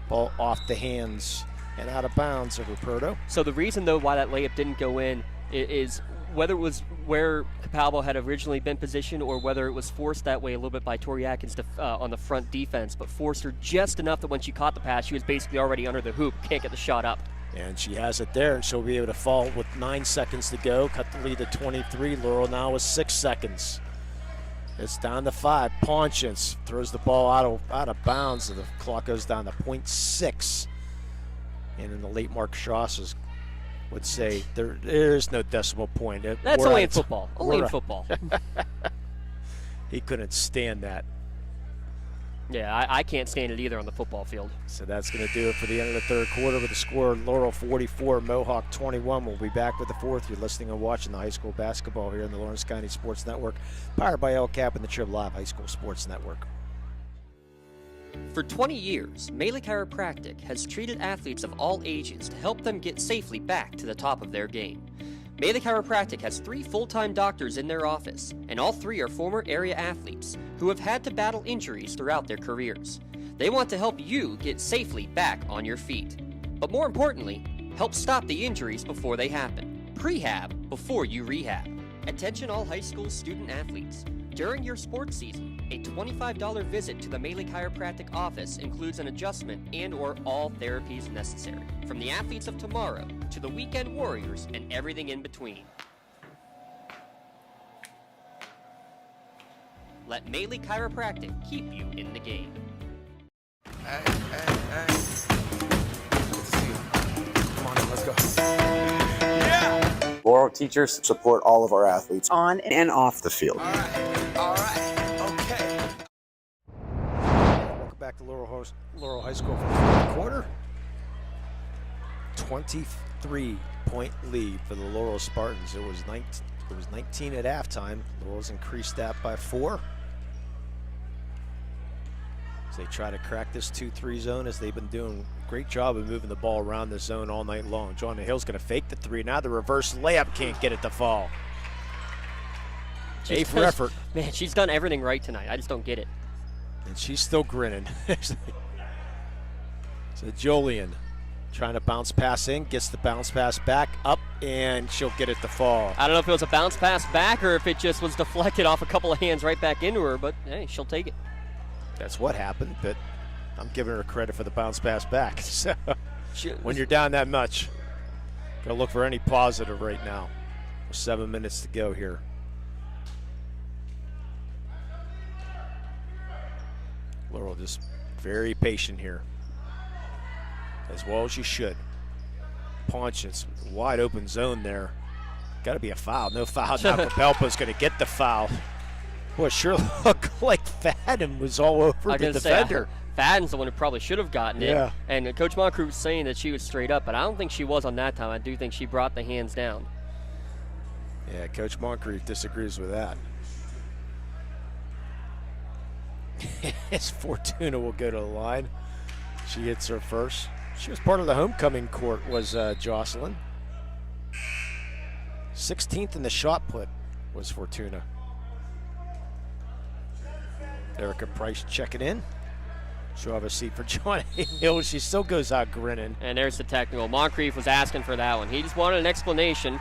Ball off the hands and out of bounds of Ruperto. So the reason, though, why that layup didn't go in is whether it was where Capalbo had originally been positioned or whether it was forced that way a little bit by Tori Atkins on the front defense, but forced her just enough that when she caught the pass, she was basically already under the hoop, can't get the shot up. And she has it there, and she'll be able to fall with 9 seconds to go, cut the lead to 23. Laurel now with 6 seconds. It's down to 5. Ponchins throws the ball out of bounds, and the clock goes down to .6. And in the late Mark Schross would say there is no decimal point. That's only in football. Only in football. He couldn't stand that. Yeah, I can't stand it either on the football field. So that's going to do it for the end of the third quarter with the score Laurel 44, Mohawk 21. We'll be back with the fourth. You're listening and watching the high school basketball here in the Lawrence County Sports Network, powered by LCAP and the Trib Live High School Sports Network. For 20 years, Melee Chiropractic has treated athletes of all ages to help them get safely back to the top of their game. Melee Chiropractic has 3 full-time doctors in their office, and all 3 are former area athletes who have had to battle injuries throughout their careers. They want to help you get safely back on your feet. But more importantly, help stop the injuries before they happen. Prehab before you rehab. Attention all high school student athletes. During your sports season, a $25 visit to the Melee Chiropractic office includes an adjustment and/or all therapies necessary, from the athletes of tomorrow to the weekend warriors and everything in between. Let Melee Chiropractic keep you in the game. Hey. Good to see you. Come on in, let's go. Yeah! Laurel teachers support all of our athletes on and off the field. All right, okay. Welcome back to Laurel High School for the fourth quarter. 23-point lead for the Laurel Spartans. It was 19 at halftime. Laurel's increased that by 4. As they try to crack this 2-3 zone, as they've been doing a great job of moving the ball around the zone all night long. John Hill's going to fake the 3. Now the reverse layup can't get it to fall. A for effort. Man, she's done everything right tonight. I just don't get it. And she's still grinning. So Jolien trying to bounce pass in, gets the bounce pass back up, and she'll get it to fall. I don't know if it was a bounce pass back or if it just was deflected off a couple of hands right back into her, but hey, she'll take it. That's what happened, but I'm giving her credit for the bounce pass back. So when you're down that much, gotta look for any positive right now. 7 minutes to go here. Laurel just very patient here, as well as you should. Punch, it's a wide open zone there. Got to be a foul. No foul. Now Capelpa's going to get the foul. Boy, sure looked like Fadden was all over the defender. Fadden's the one who probably should have gotten it. Yeah. And Coach Moncrief was saying that she was straight up, but I don't think she was on that time. I do think she brought the hands down. Yeah, Coach Moncrief disagrees with that. As Fortuna will go to the line. She hits her first. She was part of the homecoming court, was Jocelyn. 16th in the shot put was Fortuna. Erica Price checking in. She'll have a seat for John Hill. She still goes out grinning. And there's the technical. Moncrief was asking for that one. He just wanted an explanation.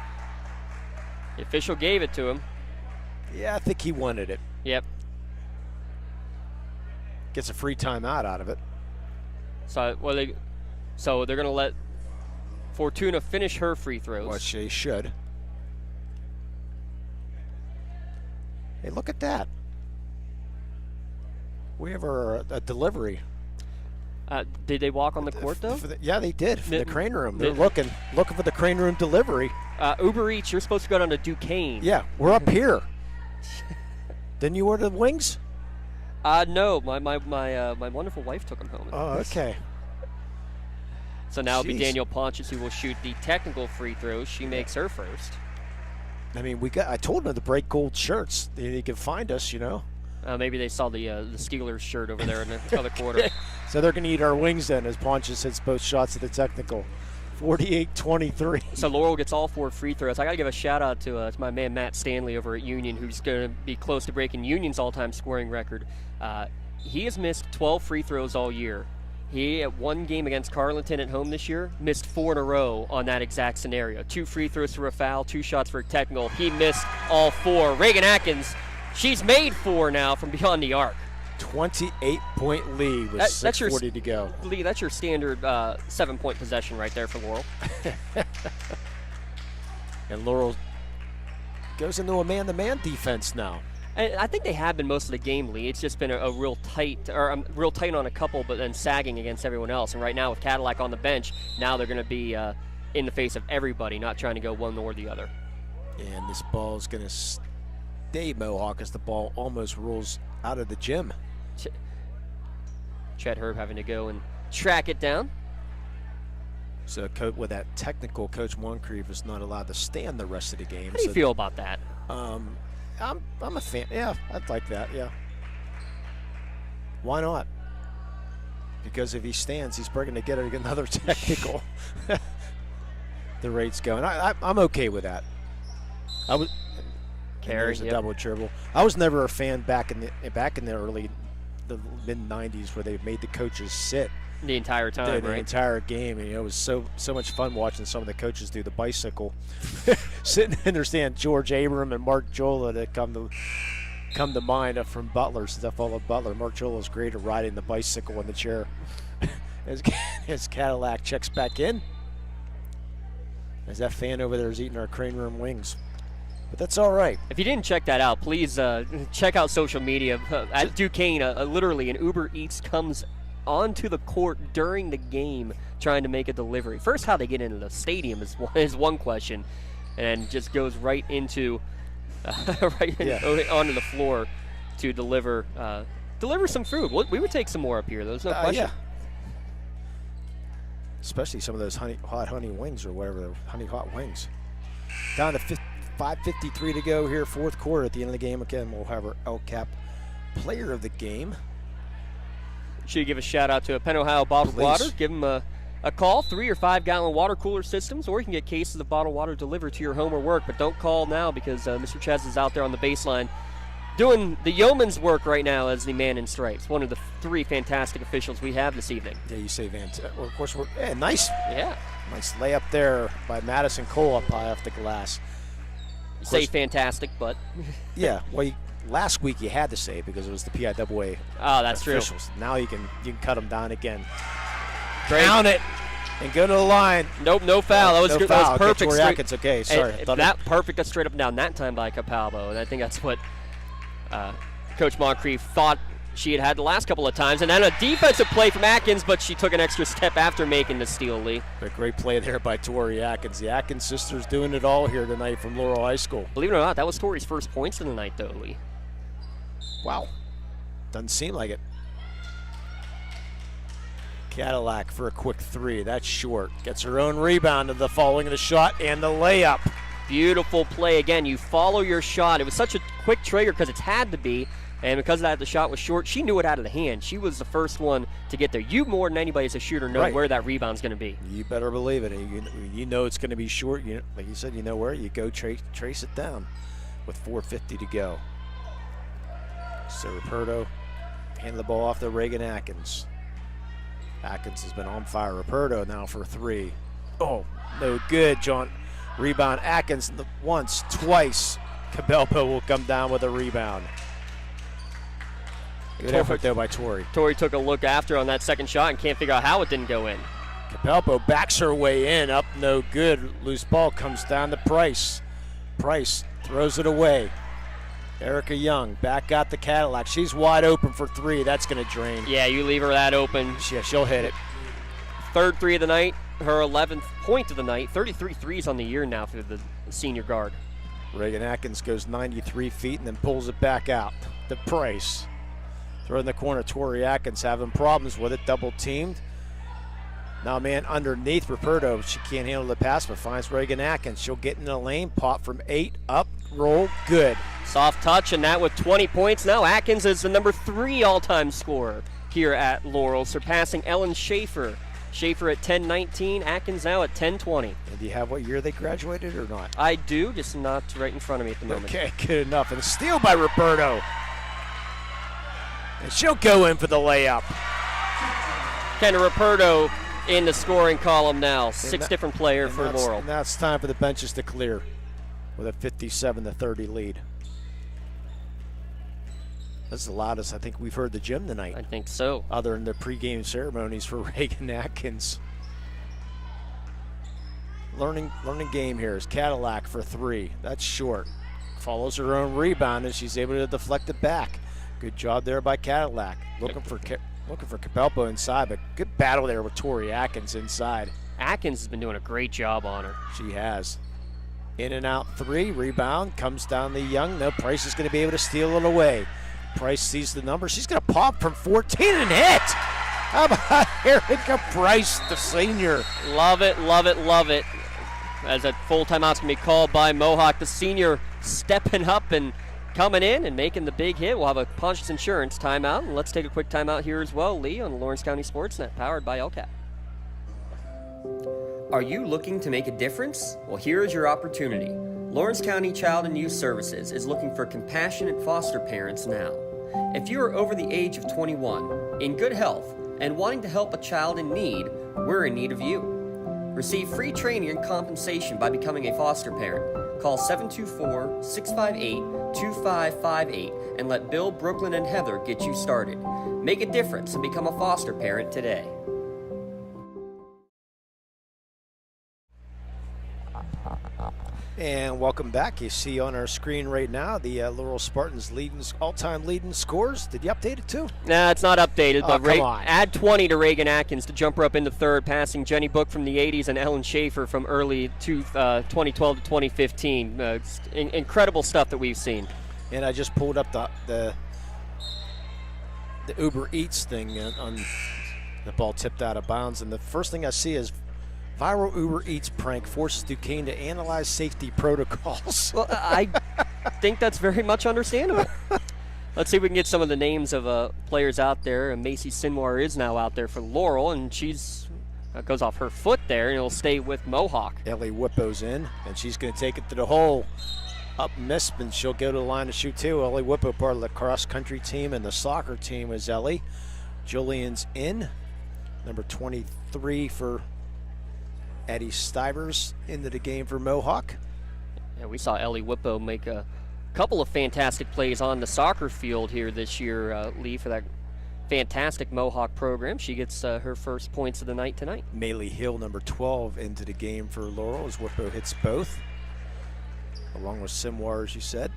The official gave it to him. Yeah, I think he wanted it. Yep. Gets a free timeout out of it. So they're going to let Fortuna finish her free throws. Well, she should. Hey, look at that. We have a delivery. Did they walk on the court, though? Yeah, they did, from the crane room. They're looking for the crane room delivery. Uber Eats, you're supposed to go down to Duquesne. Yeah, we're up here. Didn't you order the wings? No, my wonderful wife took them home. Oh, okay. So now it'll be Danielle Ponches who will shoot the technical free throws. She makes her first. I mean, I told them to break gold shirts. They can find us, you know. Maybe they saw the Steelers shirt over there in the other quarter. So they're going to eat our wings then, as Ponches hits both shots at the technical. 48-23. So Laurel gets all 4 free throws. I got to give a shout out to my man Matt Stanley over at Union, who's going to be close to breaking Union's all-time scoring record. He has missed 12 free throws all year. He, at one game against Carleton at home this year, missed 4 in a row on that exact scenario. 2 free throws for a foul, 2 shots for a technical. He missed all 4. Reagan Atkins, she's made 4 now from beyond the arc. 28-point lead with 6:40 to go. Lee, that's your standard 7-point possession right there for Laurel. And Laurel goes into a man-to-man defense now. And I think they have been most of the game, Lee. It's just been a real tight on a couple, but then sagging against everyone else. And right now with Cadillac on the bench, now they're going to be in the face of everybody, not trying to go one or the other. And this ball is going to day, Mohawk, as the ball almost rolls out of the gym. Chet Herb having to go and track it down. So with that technical, Coach Moncrief is not allowed to stand the rest of the game. How do you feel about that? I'm a fan. Yeah, I'd like that. Yeah. Why not? Because if he stands, he's probably going to get another technical. The rate's going. I'm okay with that. There's a double dribble. I was never a fan back in the mid '90s where they made the coaches sit the entire time, the entire game. And, it was so much fun watching some of the coaches do the bicycle, sitting in there. Stand George Abram and Mark Jola that come to mind from Butler. Since I followed Butler, Mark Jola was great at riding the bicycle in the chair. As Cadillac checks back in, as that fan over there is eating our crane room wings. But that's all right. If you didn't check that out, please check out social media. At Duquesne, literally an Uber Eats comes onto the court during the game trying to make a delivery. First, how they get into the stadium is one question, and just goes right into onto the floor to deliver some food. We would take some more up here. There's no question. Yeah. Especially some of those hot honey wings or whatever, the honey hot wings. Down to 5:53 to go here, fourth quarter. At the end of the game, again, we'll have our LCAP player of the game. Should give a shout out to Penn Ohio Bottled Water. Give them a call, 3 or 5 gallon water cooler systems, or you can get cases of bottled water delivered to your home or work. But don't call now because Mr. Ches is out there on the baseline doing the yeoman's work right now as the man in stripes. One of the 3 fantastic officials we have this evening. Yeah, you say well, of course, nice. Yeah. Nice layup there by Madison Cole up high off the glass. Say fantastic, but yeah. Well, last week you had to say it because it was the PIAA. Oh, that's officials. True. Now you can cut them down again. Down it and go to the line. Nope, no foul. That was no good. Foul. That was perfect. Tori Atkins, okay, sorry. That perfect, straight up and down that time by Capalbo, and I think that's what Coach Moncrief thought she had the last couple of times. And then a defensive play from Atkins, but she took an extra step after making the steal, Lee. A great play there by Tori Atkins. The Atkins sisters doing it all here tonight from Laurel High School. Believe it or not, that was Tori's first points of the night, though, Lee. Wow. Doesn't seem like it. Cadillac for a quick 3. That's short. Gets her own rebound to the following of the shot and the layup. Beautiful play. Again, you follow your shot. It was such a quick trigger because it's had to be. And because of that, the shot was short. She knew it out of the hand. She was the first one to get there. You, more than anybody as a shooter, know where that rebound's going to be. You better believe it. You know it's going to be short. Like you said, you know where. You go trace it down with 4:50 to go. So Ruperto handed the ball off to Reagan Atkins. Atkins has been on fire. Ruperto now for 3. Oh, no good, John. Rebound Atkins once, twice. Cabelpo will come down with a rebound. Good effort there by Tori. Tori took a look after on that second shot and can't figure out how it didn't go in. Cabelpo backs her way in, up no good. Loose ball comes down to Price. Price throws it away. Erica Young back got the Cadillac. She's wide open for 3. That's going to drain. Yeah, you leave her that open. Yeah, she'll hit it. Third 3 of the night, her 11th point of the night. 33 threes on the year now for the senior guard. Reagan Atkins goes 93 feet and then pulls it back out to Price. Throw in the corner, Tori Atkins having problems with it, double teamed. Now man underneath Ruperto, she can't handle the pass, but finds Reagan Atkins. She'll get in the lane, pop from 8, up, roll, good. Soft touch, and that with 20 points. Now Atkins is the number 3 all-time scorer here at Laurel, surpassing Ellen Schaefer. Schaefer at 10-19, Atkins now at 10-20. And do you have what year they graduated or not? I do, just not right in front of me at the moment. Okay, good enough. And a steal by Ruperto. And she'll go in for the layup. Kendra Ruperto in the scoring column now. 6 different players for Laurel. Now it's time for the benches to clear with a 57-30 lead. That's the loudest I think we've heard the gym tonight. I think so. Other than the pregame ceremonies for Reagan Atkins. Learning game here is Cadillac for 3. That's short. Follows her own rebound and she's able to deflect it back. Good job there by Cadillac. Looking for Capelpo inside, but good battle there with Tori Atkins inside. Atkins has been doing a great job on her. She has. In and out three, rebound, comes down the Young. No, Price is going to be able to steal it away. Price sees the number. She's going to pop from 14 and hit. How about Erica Price, the senior? Love it, love it, love it. As a full timeout's going to be called by Mohawk, the senior stepping up and coming in and making the big hit. We'll have a Pontius Insurance timeout, and let's take a quick timeout here as well, Lee, on the Lawrence County SportsNet, powered by LCAP. Are you looking to make a difference? Well, here is your opportunity. Lawrence County Child and Youth Services is looking for compassionate foster parents now. If you are over the age of 21, in good health, and wanting to help a child in need, we're in need of you. Receive free training and compensation by becoming a foster parent. Call 724-658-2558 and let Bill, Brooklyn, and Heather get you started. Make a difference and become a foster parent today. And welcome back. You see on our screen right now the Laurel Spartans all-time leading scores. Did you update it too? Nah, it's not updated, Oh, but come on. add 20 to Reagan Atkins to jump her up into third, passing Jenny Book from the 80s and Ellen Schaefer from early 2012 to 2015. Incredible stuff that we've seen. And I just pulled up the Uber Eats thing on the ball tipped out of bounds, and the first thing I see is viral Uber Eats prank forces Duquesne to analyze safety protocols. Well, I think that's very much understandable. Let's see if we can get some of the names of players out there. Macy Sinwar is now out there for Laurel, and she's goes off her foot there, and it'll stay with Mohawk. Ellie Whippo's in, and she's going to take it to the hole. Up miss, and she'll go to the line to shoot too. Ellie Whippo, part of the cross-country team, and the soccer team is Ellie. Julian's in. Number 23 for Eddie Stivers into the game for Mohawk. Yeah, we saw Ellie Whippo make a couple of fantastic plays on the soccer field here this year, Lee, for that fantastic Mohawk program. She gets her first points of the night tonight. Maylee Hill, number 12, into the game for Laurel as Whippo hits both, along with Simwar, as you said.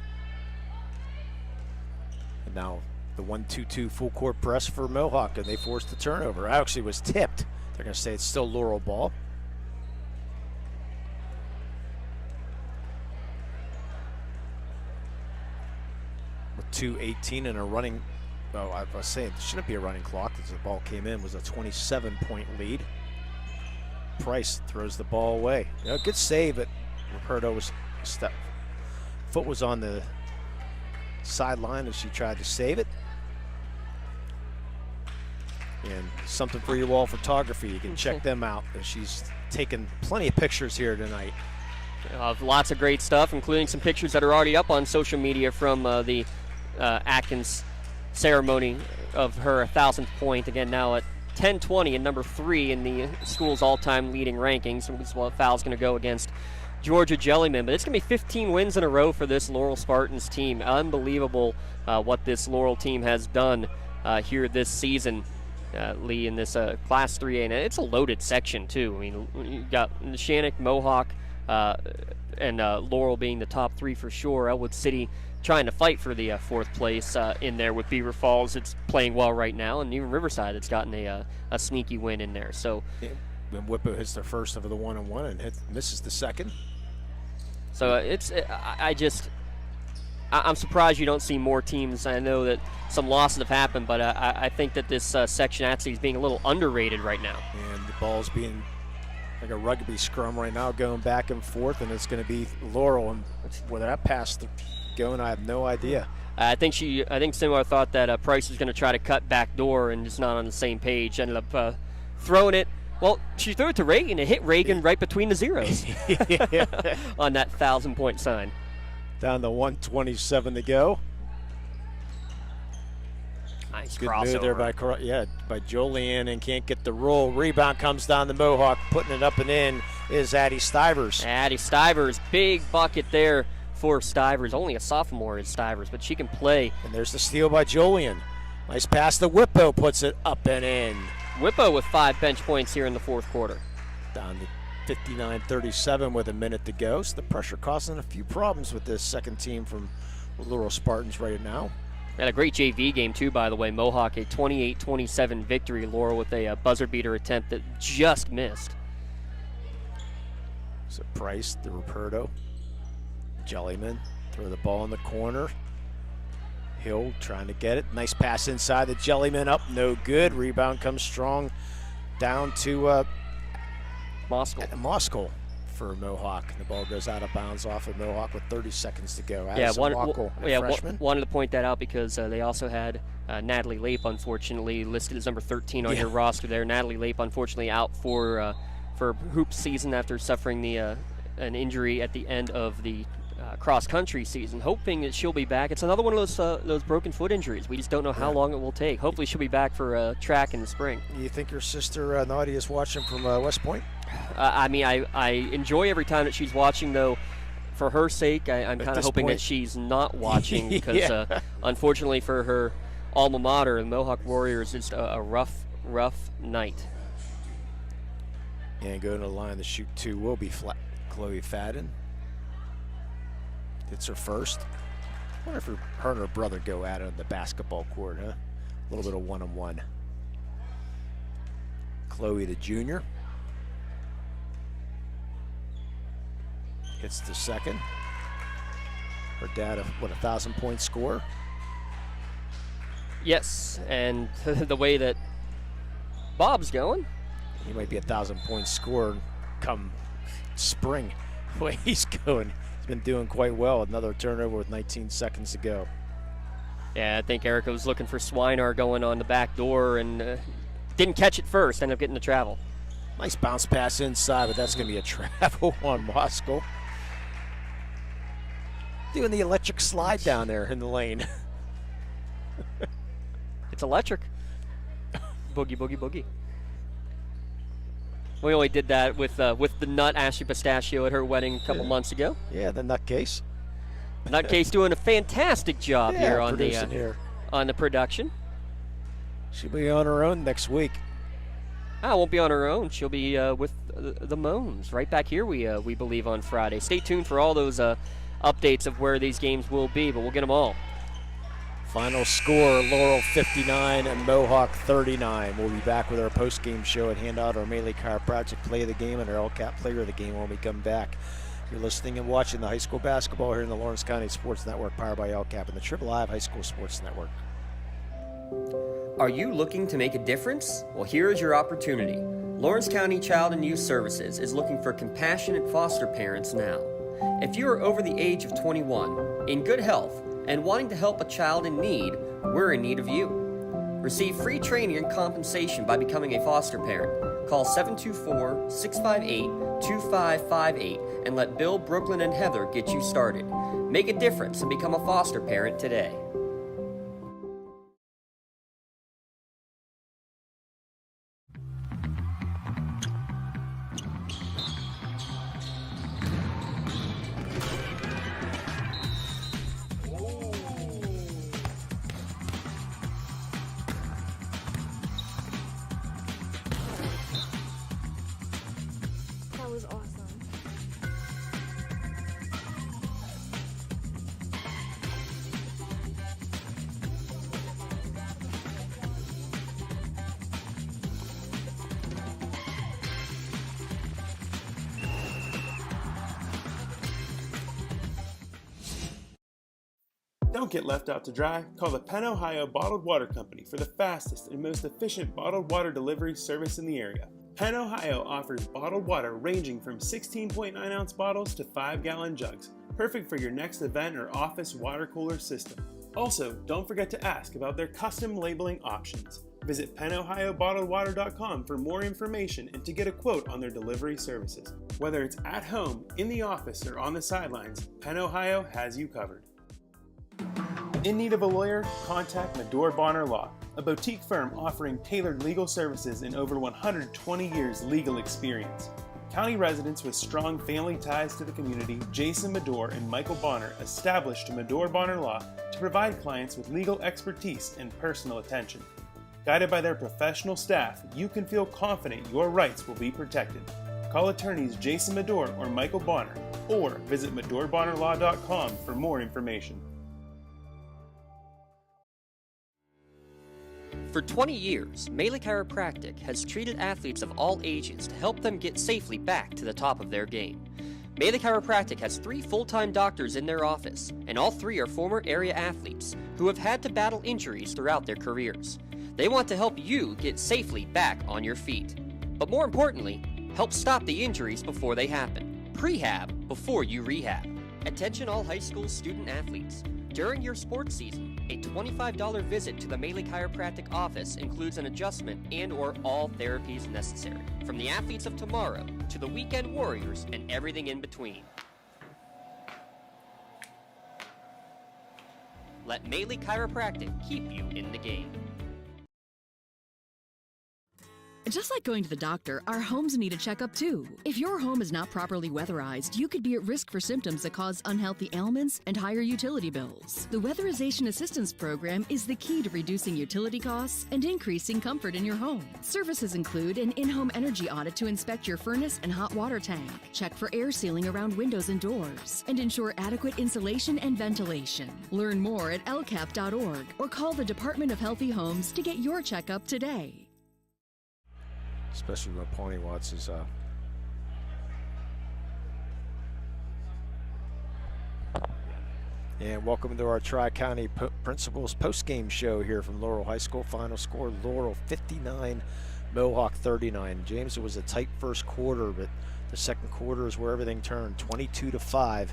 And now the 1-2-2 full court press for Mohawk, and they forced the turnover. Actually was tipped. They're going to say it's still Laurel ball. With 2:18 and a running, I was saying it shouldn't be a running clock as the ball came in, was a 27-point lead. Price throws the ball away. Good save, but Roberto was foot was on the sideline as she tried to save it. And something for your wall photography. You can check them out. She's taken plenty of pictures here tonight. Lots of great stuff, including some pictures that are already up on social media from the Atkins ceremony of her 1,000th point. Again, now at 10-20 and number 3 in the school's all-time leading rankings. So this foul's going to go against Georgia Jellyman. But it's going to be 15 wins in a row for this Laurel Spartans team. Unbelievable what this Laurel team has done here this season, Lee, in this Class 3A. And it's a loaded section, too. I mean, you got Shannock, Mohawk, and Laurel being the top 3 for sure. Elwood City trying to fight for the 4th place in there with Beaver Falls. It's playing well right now, and even Riverside, it's gotten a sneaky win in there. So, when Whippo hits the first of the one-on-one and misses the second. So I'm surprised you don't see more teams. I know that some losses have happened, but I think that this section actually is being a little underrated right now. And the ball's being like a rugby scrum right now, going back and forth, and it's going to be Laurel. And where that pass going, I have no idea. I think Simar thought that Price was going to try to cut back door and just not on the same page. Ended up throwing it. Well, she threw it to Reagan. It hit Reagan right between the zeros on that 1,000-point sign. Down to 1:27 to go. Nice Good crossover. move there by Jolien, and can't get the roll. Rebound comes down to Mohawk. Putting it up and in is Addie Stivers. Addie Stivers, big bucket there for Stivers. Only a sophomore is Stivers, but she can play. And there's the steal by Jolien. Nice pass to Whippo, puts it up and in. Whippo with 5 bench points here in the 4th quarter. Down to 59-37 with a minute to go. So the pressure causing a few problems with this second team from Laurel Spartans right now. Had a great JV game too, by the way. Mohawk a 28-27 victory. Laurel with a buzzer beater attempt that just missed. So Price to Ruperto. Jellyman throw the ball in the corner. Hill trying to get it. Nice pass inside the Jellyman, up, no good. Rebound comes strong down to Moskal for Mohawk. The ball goes out of bounds off of Mohawk with 30 seconds to go. Wanted to point that out because they also had Natalie Lape, unfortunately, listed as number 13 on your roster there. Natalie Lape, unfortunately, out for hoop season after suffering an injury at the end of the cross-country season. Hoping that she'll be back. It's another one of those broken foot injuries. We just don't know how long it will take. Hopefully she'll be back for track in the spring. You think your sister Nadia is watching from West Point? I enjoy every time that she's watching, though. For her sake, I'm kind of hoping that she's not watching because, unfortunately for her alma mater, the Mohawk Warriors, it's a rough night. And going to the line to shoot two will be Chloe Fadden. It's her first. I wonder if her and her brother go at it on the basketball court, huh? A little bit of one-on-one. Chloe, the junior, hits the second. Her dad, 1,000-point scorer. Yes, and the way that Bob's going, he might be a 1,000-point scorer come spring. The way he's going, he's been doing quite well. Another turnover with 19 seconds to go. Yeah, I think Erica was looking for Swinar going on the back door and didn't catch it first, ended up getting the travel. Nice bounce pass inside, but that's going to be a travel on Moskal. Doing the electric slide down there in the lane. It's electric. Boogie, boogie, boogie. We only did that with the nut Ashley Pistachio at her wedding a couple months ago. Yeah, the nutcase. Nutcase doing a fantastic job here on the production. She'll be on her own next week. I won't be on her own. She'll be with the Moans right back here. We believe on Friday. Stay tuned for all those updates of where these games will be, but we'll get them all. Final score, Laurel 59 and Mohawk 39. We'll be back with our post-game show and hand out our Melee Chiropractic Play of the Game and our LCAP Player of the Game when we come back. You're listening and watching the high school basketball here in the Lawrence County Sports Network, powered by LCAP and the Triple I High School Sports Network. Are you looking to make a difference? Well, here is your opportunity. Lawrence County Child and Youth Services is looking for compassionate foster parents now. If you are over the age of 21, in good health, and wanting to help a child in need, we're in need of you. Receive free training and compensation by becoming a foster parent. Call 724-658-2558 and let Bill, Brooklyn, and Heather get you started. Make a difference and become a foster parent today. Don't get left out to dry. Call the Penn Ohio Bottled Water Company for the fastest and most efficient bottled water delivery service in the area. Penn Ohio offers bottled water ranging from 16.9-ounce bottles to 5-gallon jugs, perfect for your next event or office water cooler system. Also, don't forget to ask about their custom labeling options. Visit PennOhioBottledWater.com for more information and to get a quote on their delivery services. Whether it's at home, in the office, or on the sidelines, Penn Ohio has you covered. In need of a lawyer? Contact Medore Bonner Law, a boutique firm offering tailored legal services and over 120 years legal experience. County residents with strong family ties to the community, Jason Medore and Michael Bonner, established Medore Bonner Law to provide clients with legal expertise and personal attention. Guided by their professional staff, you can feel confident your rights will be protected. Call attorneys Jason Medore or Michael Bonner, or visit MedoreBonnerLaw.com for more information. For 20 years, Melee Chiropractic has treated athletes of all ages to help them get safely back to the top of their game. Maley Chiropractic has 3 full-time doctors in their office, and all 3 are former area athletes who have had to battle injuries throughout their careers. They want to help you get safely back on your feet. But more importantly, help stop the injuries before they happen. Prehab before you rehab. Attention all high school student athletes. During your sports season, a $25 visit to the Maley Chiropractic office includes an adjustment and/or all therapies necessary. From the athletes of tomorrow to the weekend warriors and everything in between. Let Maley Chiropractic keep you in the game. Just like going to the doctor, our homes need a checkup too. If your home is not properly weatherized, you could be at risk for symptoms that cause unhealthy ailments and higher utility bills. The Weatherization Assistance Program is the key to reducing utility costs and increasing comfort in your home. Services include an in-home energy audit to inspect your furnace and hot water tank, check for air sealing around windows and doors, and ensure adequate insulation and ventilation. Learn more at lcap.org or call the Department of Healthy Homes to get your checkup today. Especially when Pawnee Watts is and welcome to our Tri-County Principals post-game show here from Laurel High School. Final score, Laurel 59, Mohawk 39. James, it was a tight first quarter, but the second quarter is where everything turned. 22-5.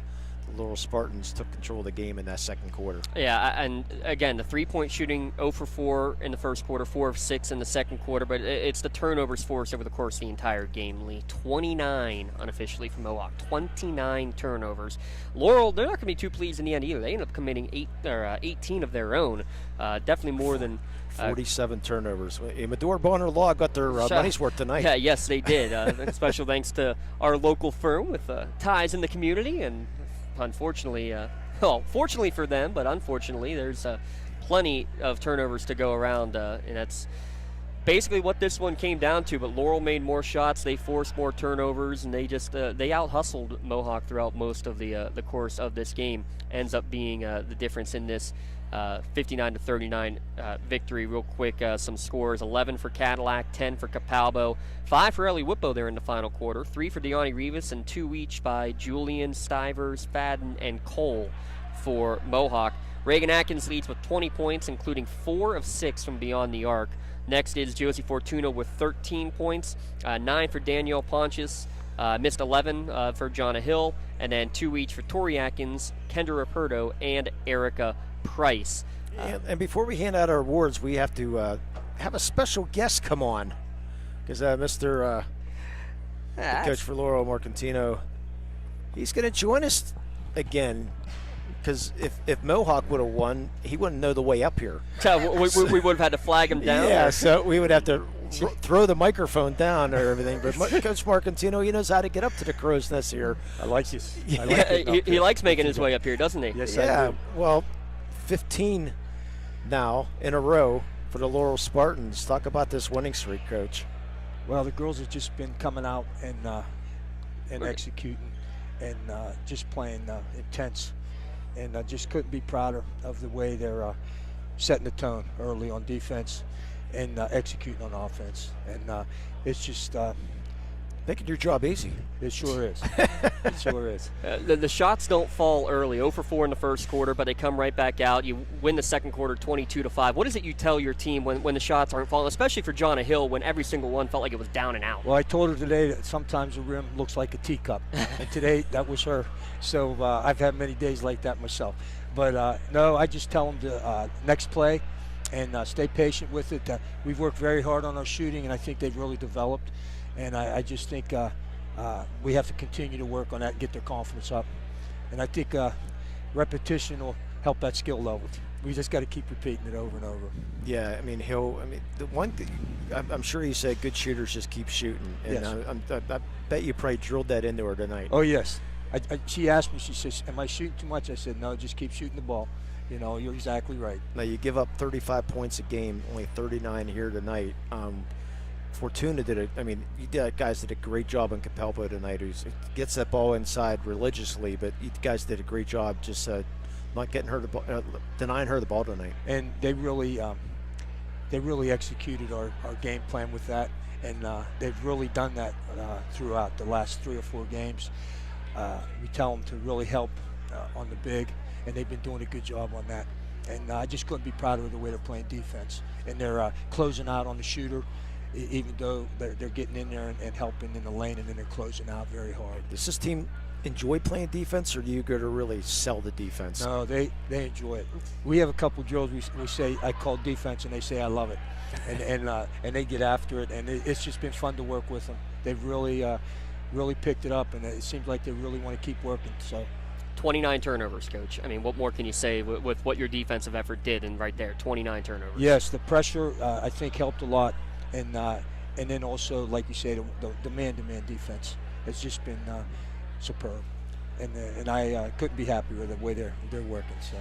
The Laurel Spartans took control of the game in that second quarter. Yeah, and again, the three-point shooting 0 for 4 in the first quarter, 4 of 6 in the second quarter, but it's the turnovers forced over the course of the entire game, Lee. 29 unofficially from Mohawk, 29 turnovers. Laurel, they're not going to be too pleased in the end either. They ended up committing 18 of their own, definitely more than 47 turnovers. Medora Bonner Law got their money's worth tonight. Yeah, yes, they did. Special thanks to our local firm with ties in the community, and unfortunately, well, fortunately for them, but unfortunately, there's plenty of turnovers to go around, and that's basically what this one came down to. But Laurel made more shots, they forced more turnovers, and they just they out-hustled Mohawk throughout most of the course of this game. Ends up being the difference in this 59-39 victory. Real quick, some scores: 11 for Cadillac, 10 for Capalbo, 5 for Ellie Whippo there in the final quarter, 3 for Deani Rivas, and 2 each by Julian, Stivers, Fadden, and Cole for Mohawk. Reagan Atkins leads with 20 points, including 4 of 6 from beyond the arc. Next is Josie Fortuna with 13 points, 9 for Danielle Pontius, missed 11 for Jonna Hill, and then 2 each for Tori Atkins, Kendra Raperto, and Erica Price. And before we hand out our awards, we have to have a special guest come on, because Mr. the coach for Laurel, Marcantino, he's going to join us again, because if Mohawk would have won, he wouldn't know the way up here. We would have had to flag him down? Yeah, so we would have to throw the microphone down or everything. But Coach Marcantino, he knows how to get up to the crow's nest here. I like this. He likes making his way up here, doesn't he? Yes, I do. Well, 15 now in a row for the Laurel Spartans. Talk about this winning streak, Coach. Well, the girls have just been coming out and executing and just playing intense, and I just couldn't be prouder of the way they're setting the tone early on defense and executing on offense, and it's just making your job easy. It sure is. It sure is. The shots don't fall early. 0 for 4 in the first quarter, but they come right back out. You win the second quarter 22-5. What is it you tell your team when the shots aren't falling, especially for Jonna Hill, when every single one felt like it was down and out? Well, I told her today that sometimes the rim looks like a teacup, and today that was her. So I've had many days like that myself. But no, I just tell them to next play and stay patient with it. We've worked very hard on our shooting, and I think they've really developed. And I just think we have to continue to work on that and get their confidence up. And I think repetition will help that skill level. We just got to keep repeating it over and over. Yeah, I mean, the one thing, I'm sure he said good shooters just keep shooting. And yes. I bet you probably drilled that into her tonight. Oh, yes. She asked me, she says, am I shooting too much? I said, no, just keep shooting the ball. You know, you're exactly right. Now, you give up 35 points a game, only 39 here tonight. Fortuna guys did a great job in Capalbo tonight. Who gets that ball inside religiously, but you guys did a great job just not getting her denying her the ball tonight. And they really executed our game plan with that, and they've really done that throughout the last 3 or 4 games. we tell them to really help on the big, and they've been doing a good job on that. And I just couldn't be prouder of the way they're playing defense. And they're closing out on the shooter, even though they're getting in there and helping in the lane, and then they're closing out very hard. Does this team enjoy playing defense, or do you go to really sell the defense? No, they enjoy it. We have a couple drills we say I call defense, and they say I love it, and they get after it, and it's just been fun to work with them. They've really picked it up, and it seems like they really want to keep working. So. 29 turnovers, Coach. I mean, what more can you say with what your defensive effort did? And right there, 29 turnovers. Yes, the pressure I think helped a lot, and then also, like you say, the man-to-man defense has just been superb. And I couldn't be happier with the way they're working. So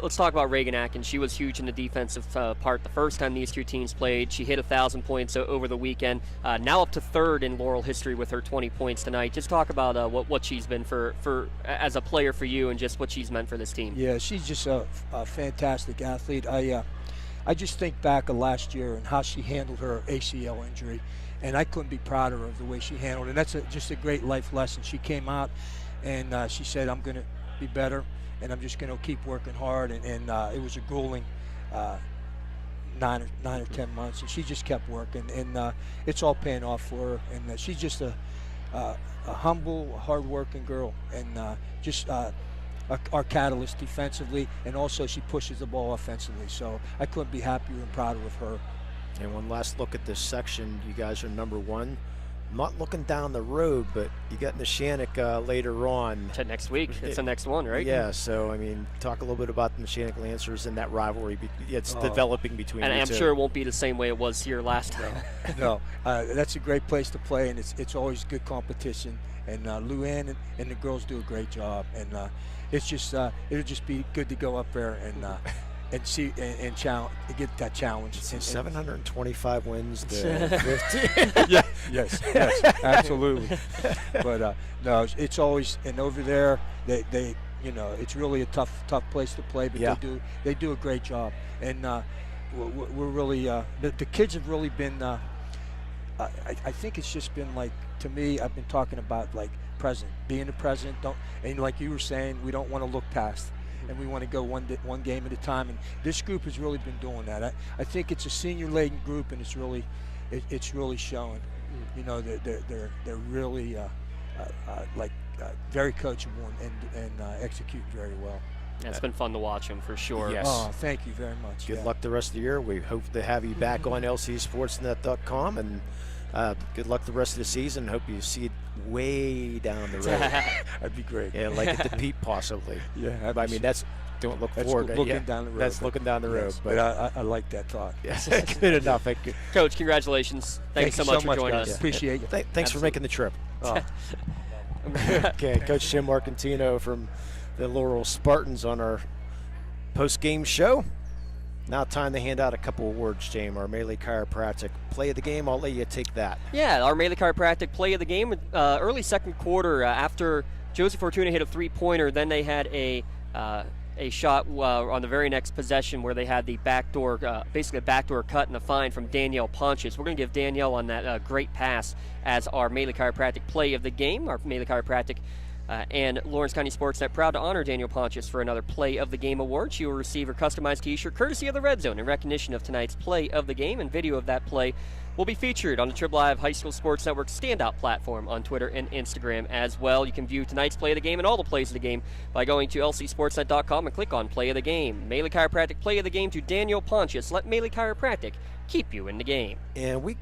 let's talk about Reagan Atkins. She was huge in the defensive part the first time these two teams played. She hit 1,000 points over the weekend. Now up to third in Laurel history with her 20 points tonight. Just talk about what she's been for as a player for you, and just what she's meant for this team. Yeah, she's just a fantastic athlete. I just think back of last year and how she handled her ACL injury, and I couldn't be prouder of the way she handled it. And that's just a great life lesson. She came out and she said, I'm going to be better, and I'm just going to keep working hard. And it was a grueling 9 or 10 months, and she just kept working. And it's all paying off for her. And she's just a humble, hard-working girl, and just our catalyst defensively, and also she pushes the ball offensively. So I couldn't be happier and prouder of her. And one last look at this section. You guys are number 1. I'm not looking down the road, but you got Neshannock later on. To next week. It's the next one, right? Yeah, so, I mean, talk a little bit about the Neshannock Lancers and that rivalry. It's developing between and you I'm two. sure it won't be the same way it was here last time. No, that's a great place to play, and it's always good competition. And Luann and the girls do a great job. And it's just it'll just be good to go up there and see and get that challenge. And 725 wins to 50. Yes, absolutely. But no, it's always, and over there they it's really a tough place to play, but they do a great job. And we're really the kids have really been. I think it's just been like, to me, I've been talking about like being the present. And like you were saying, we don't want to look past. And we want to go one game at a time, and this group has really been doing that. I think it's a senior-laden group, and it's really showing. You know, they're really very coachable and execute very well. It's been fun to watch them for sure. Yes. Oh, thank you very much. Good luck the rest of the year. We hope to have you back on lcsportsnet.com, and good luck the rest of the season. Hope you see it way down the road. That'd be great. Yeah, like at the Pete possibly. Yeah, I mean, that's don't look forward. Looking down the road. That's looking down the road. Yes, but I like that thought. Yes, good enough. Coach, congratulations. Thank you so much for joining us. Appreciate you. Thanks for making the trip. Oh. Okay, Coach Jim Marcantino from the Laurel Spartans on our post-game show. Now time to hand out a couple awards, James. Our Melee Chiropractic Play of the Game. I'll let you take that. Yeah, our Melee Chiropractic Play of the Game. Early second quarter, after Joseph Fortuna hit a three-pointer, then they had a shot on the very next possession where they had the backdoor, basically a backdoor cut and a fine from Danielle Pontius. We're going to give Danielle on that great pass as our Melee Chiropractic Play of the Game. Our Melee Chiropractic and Lawrence County SportsNet proud to honor Danielle Pontius for another Play of the Game award. She will receive her customized t-shirt courtesy of the Red Zone in recognition of tonight's Play of the Game, and video of that play will be featured on the Trib Live High School Sports Network standout platform on Twitter and Instagram as well. You can view tonight's Play of the Game and all the plays of the game by going to lcsportsnet.com and click on Play of the Game. Melee Chiropractic Play of the Game to Danielle Pontius. Let Melee Chiropractic keep you in the game. And we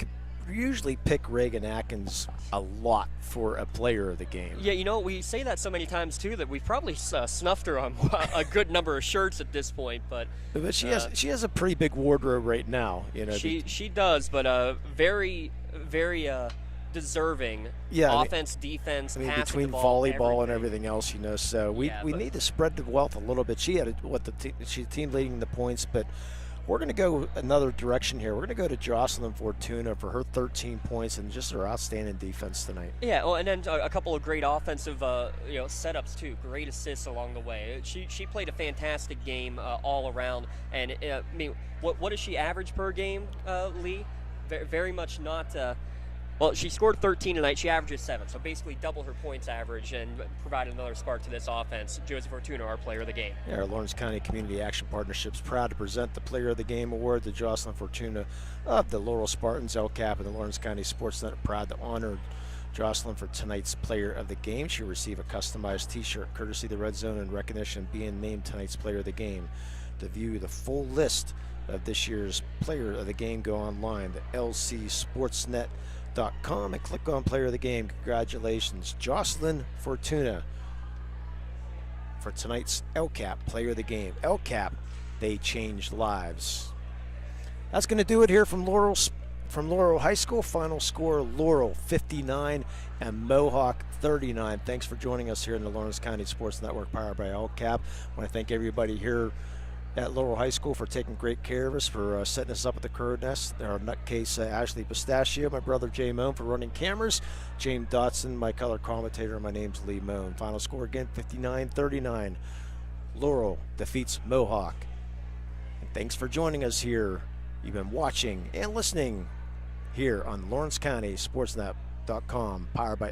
usually pick Reagan Atkins a lot for a player of the game. Yeah, you know, we say that so many times too that we've probably snuffed her on a good number of shirts at this point. But she has a pretty big wardrobe right now. You know, she does, but very deserving. Yeah, offense, defense, I mean, passing between the ball, volleyball and everything else, you know. So we but need to spread the wealth a little bit. She had she's team leading the points, but we're going to go another direction here. We're going to go to Jocelyn Fortuna for her 13 points and just her outstanding defense tonight. Yeah, well, and then a couple of great offensive setups too. Great assists along the way. She played a fantastic game all around. And I mean, what does she average per game, Lee? Very much not Well, she scored 13 tonight. She averages 7, so basically double her points average and provided another spark to this offense. Josie Fortuna, our player of the game. Yeah, our Lawrence County Community Action Partnership is proud to present the Player of the Game Award to Jocelyn Fortuna of the Laurel Spartans. LCAP and the Lawrence County SportsNet are proud to honor Jocelyn for tonight's Player of the Game. She'll receive a customized t-shirt courtesy of the Red Zone in recognition of being named tonight's Player of the Game. To view the full list of this year's Player of the Game, go online to lcsportsnet.com and click on Player of the Game. Congratulations, Jocelyn Fortuna, for tonight's LCAP Player of the Game. LCAP, they changed lives. That's going to do it here from Laurel High School. Final score, Laurel 59 and Mohawk 39. Thanks for joining us here in the Lawrence County Sports Network, powered by LCAP. I want to thank everybody here at Laurel High School for taking great care of us, for setting us up at the Curd Nest. Our nutcase Ashley Pistachio, my brother Jay Moan for running cameras, James Dotson, my color commentator, and my name's Lee Moan. Final score again, 59-39. Laurel defeats Mohawk. And thanks for joining us here. You've been watching and listening here on LawrenceCountySportsNet.com, powered by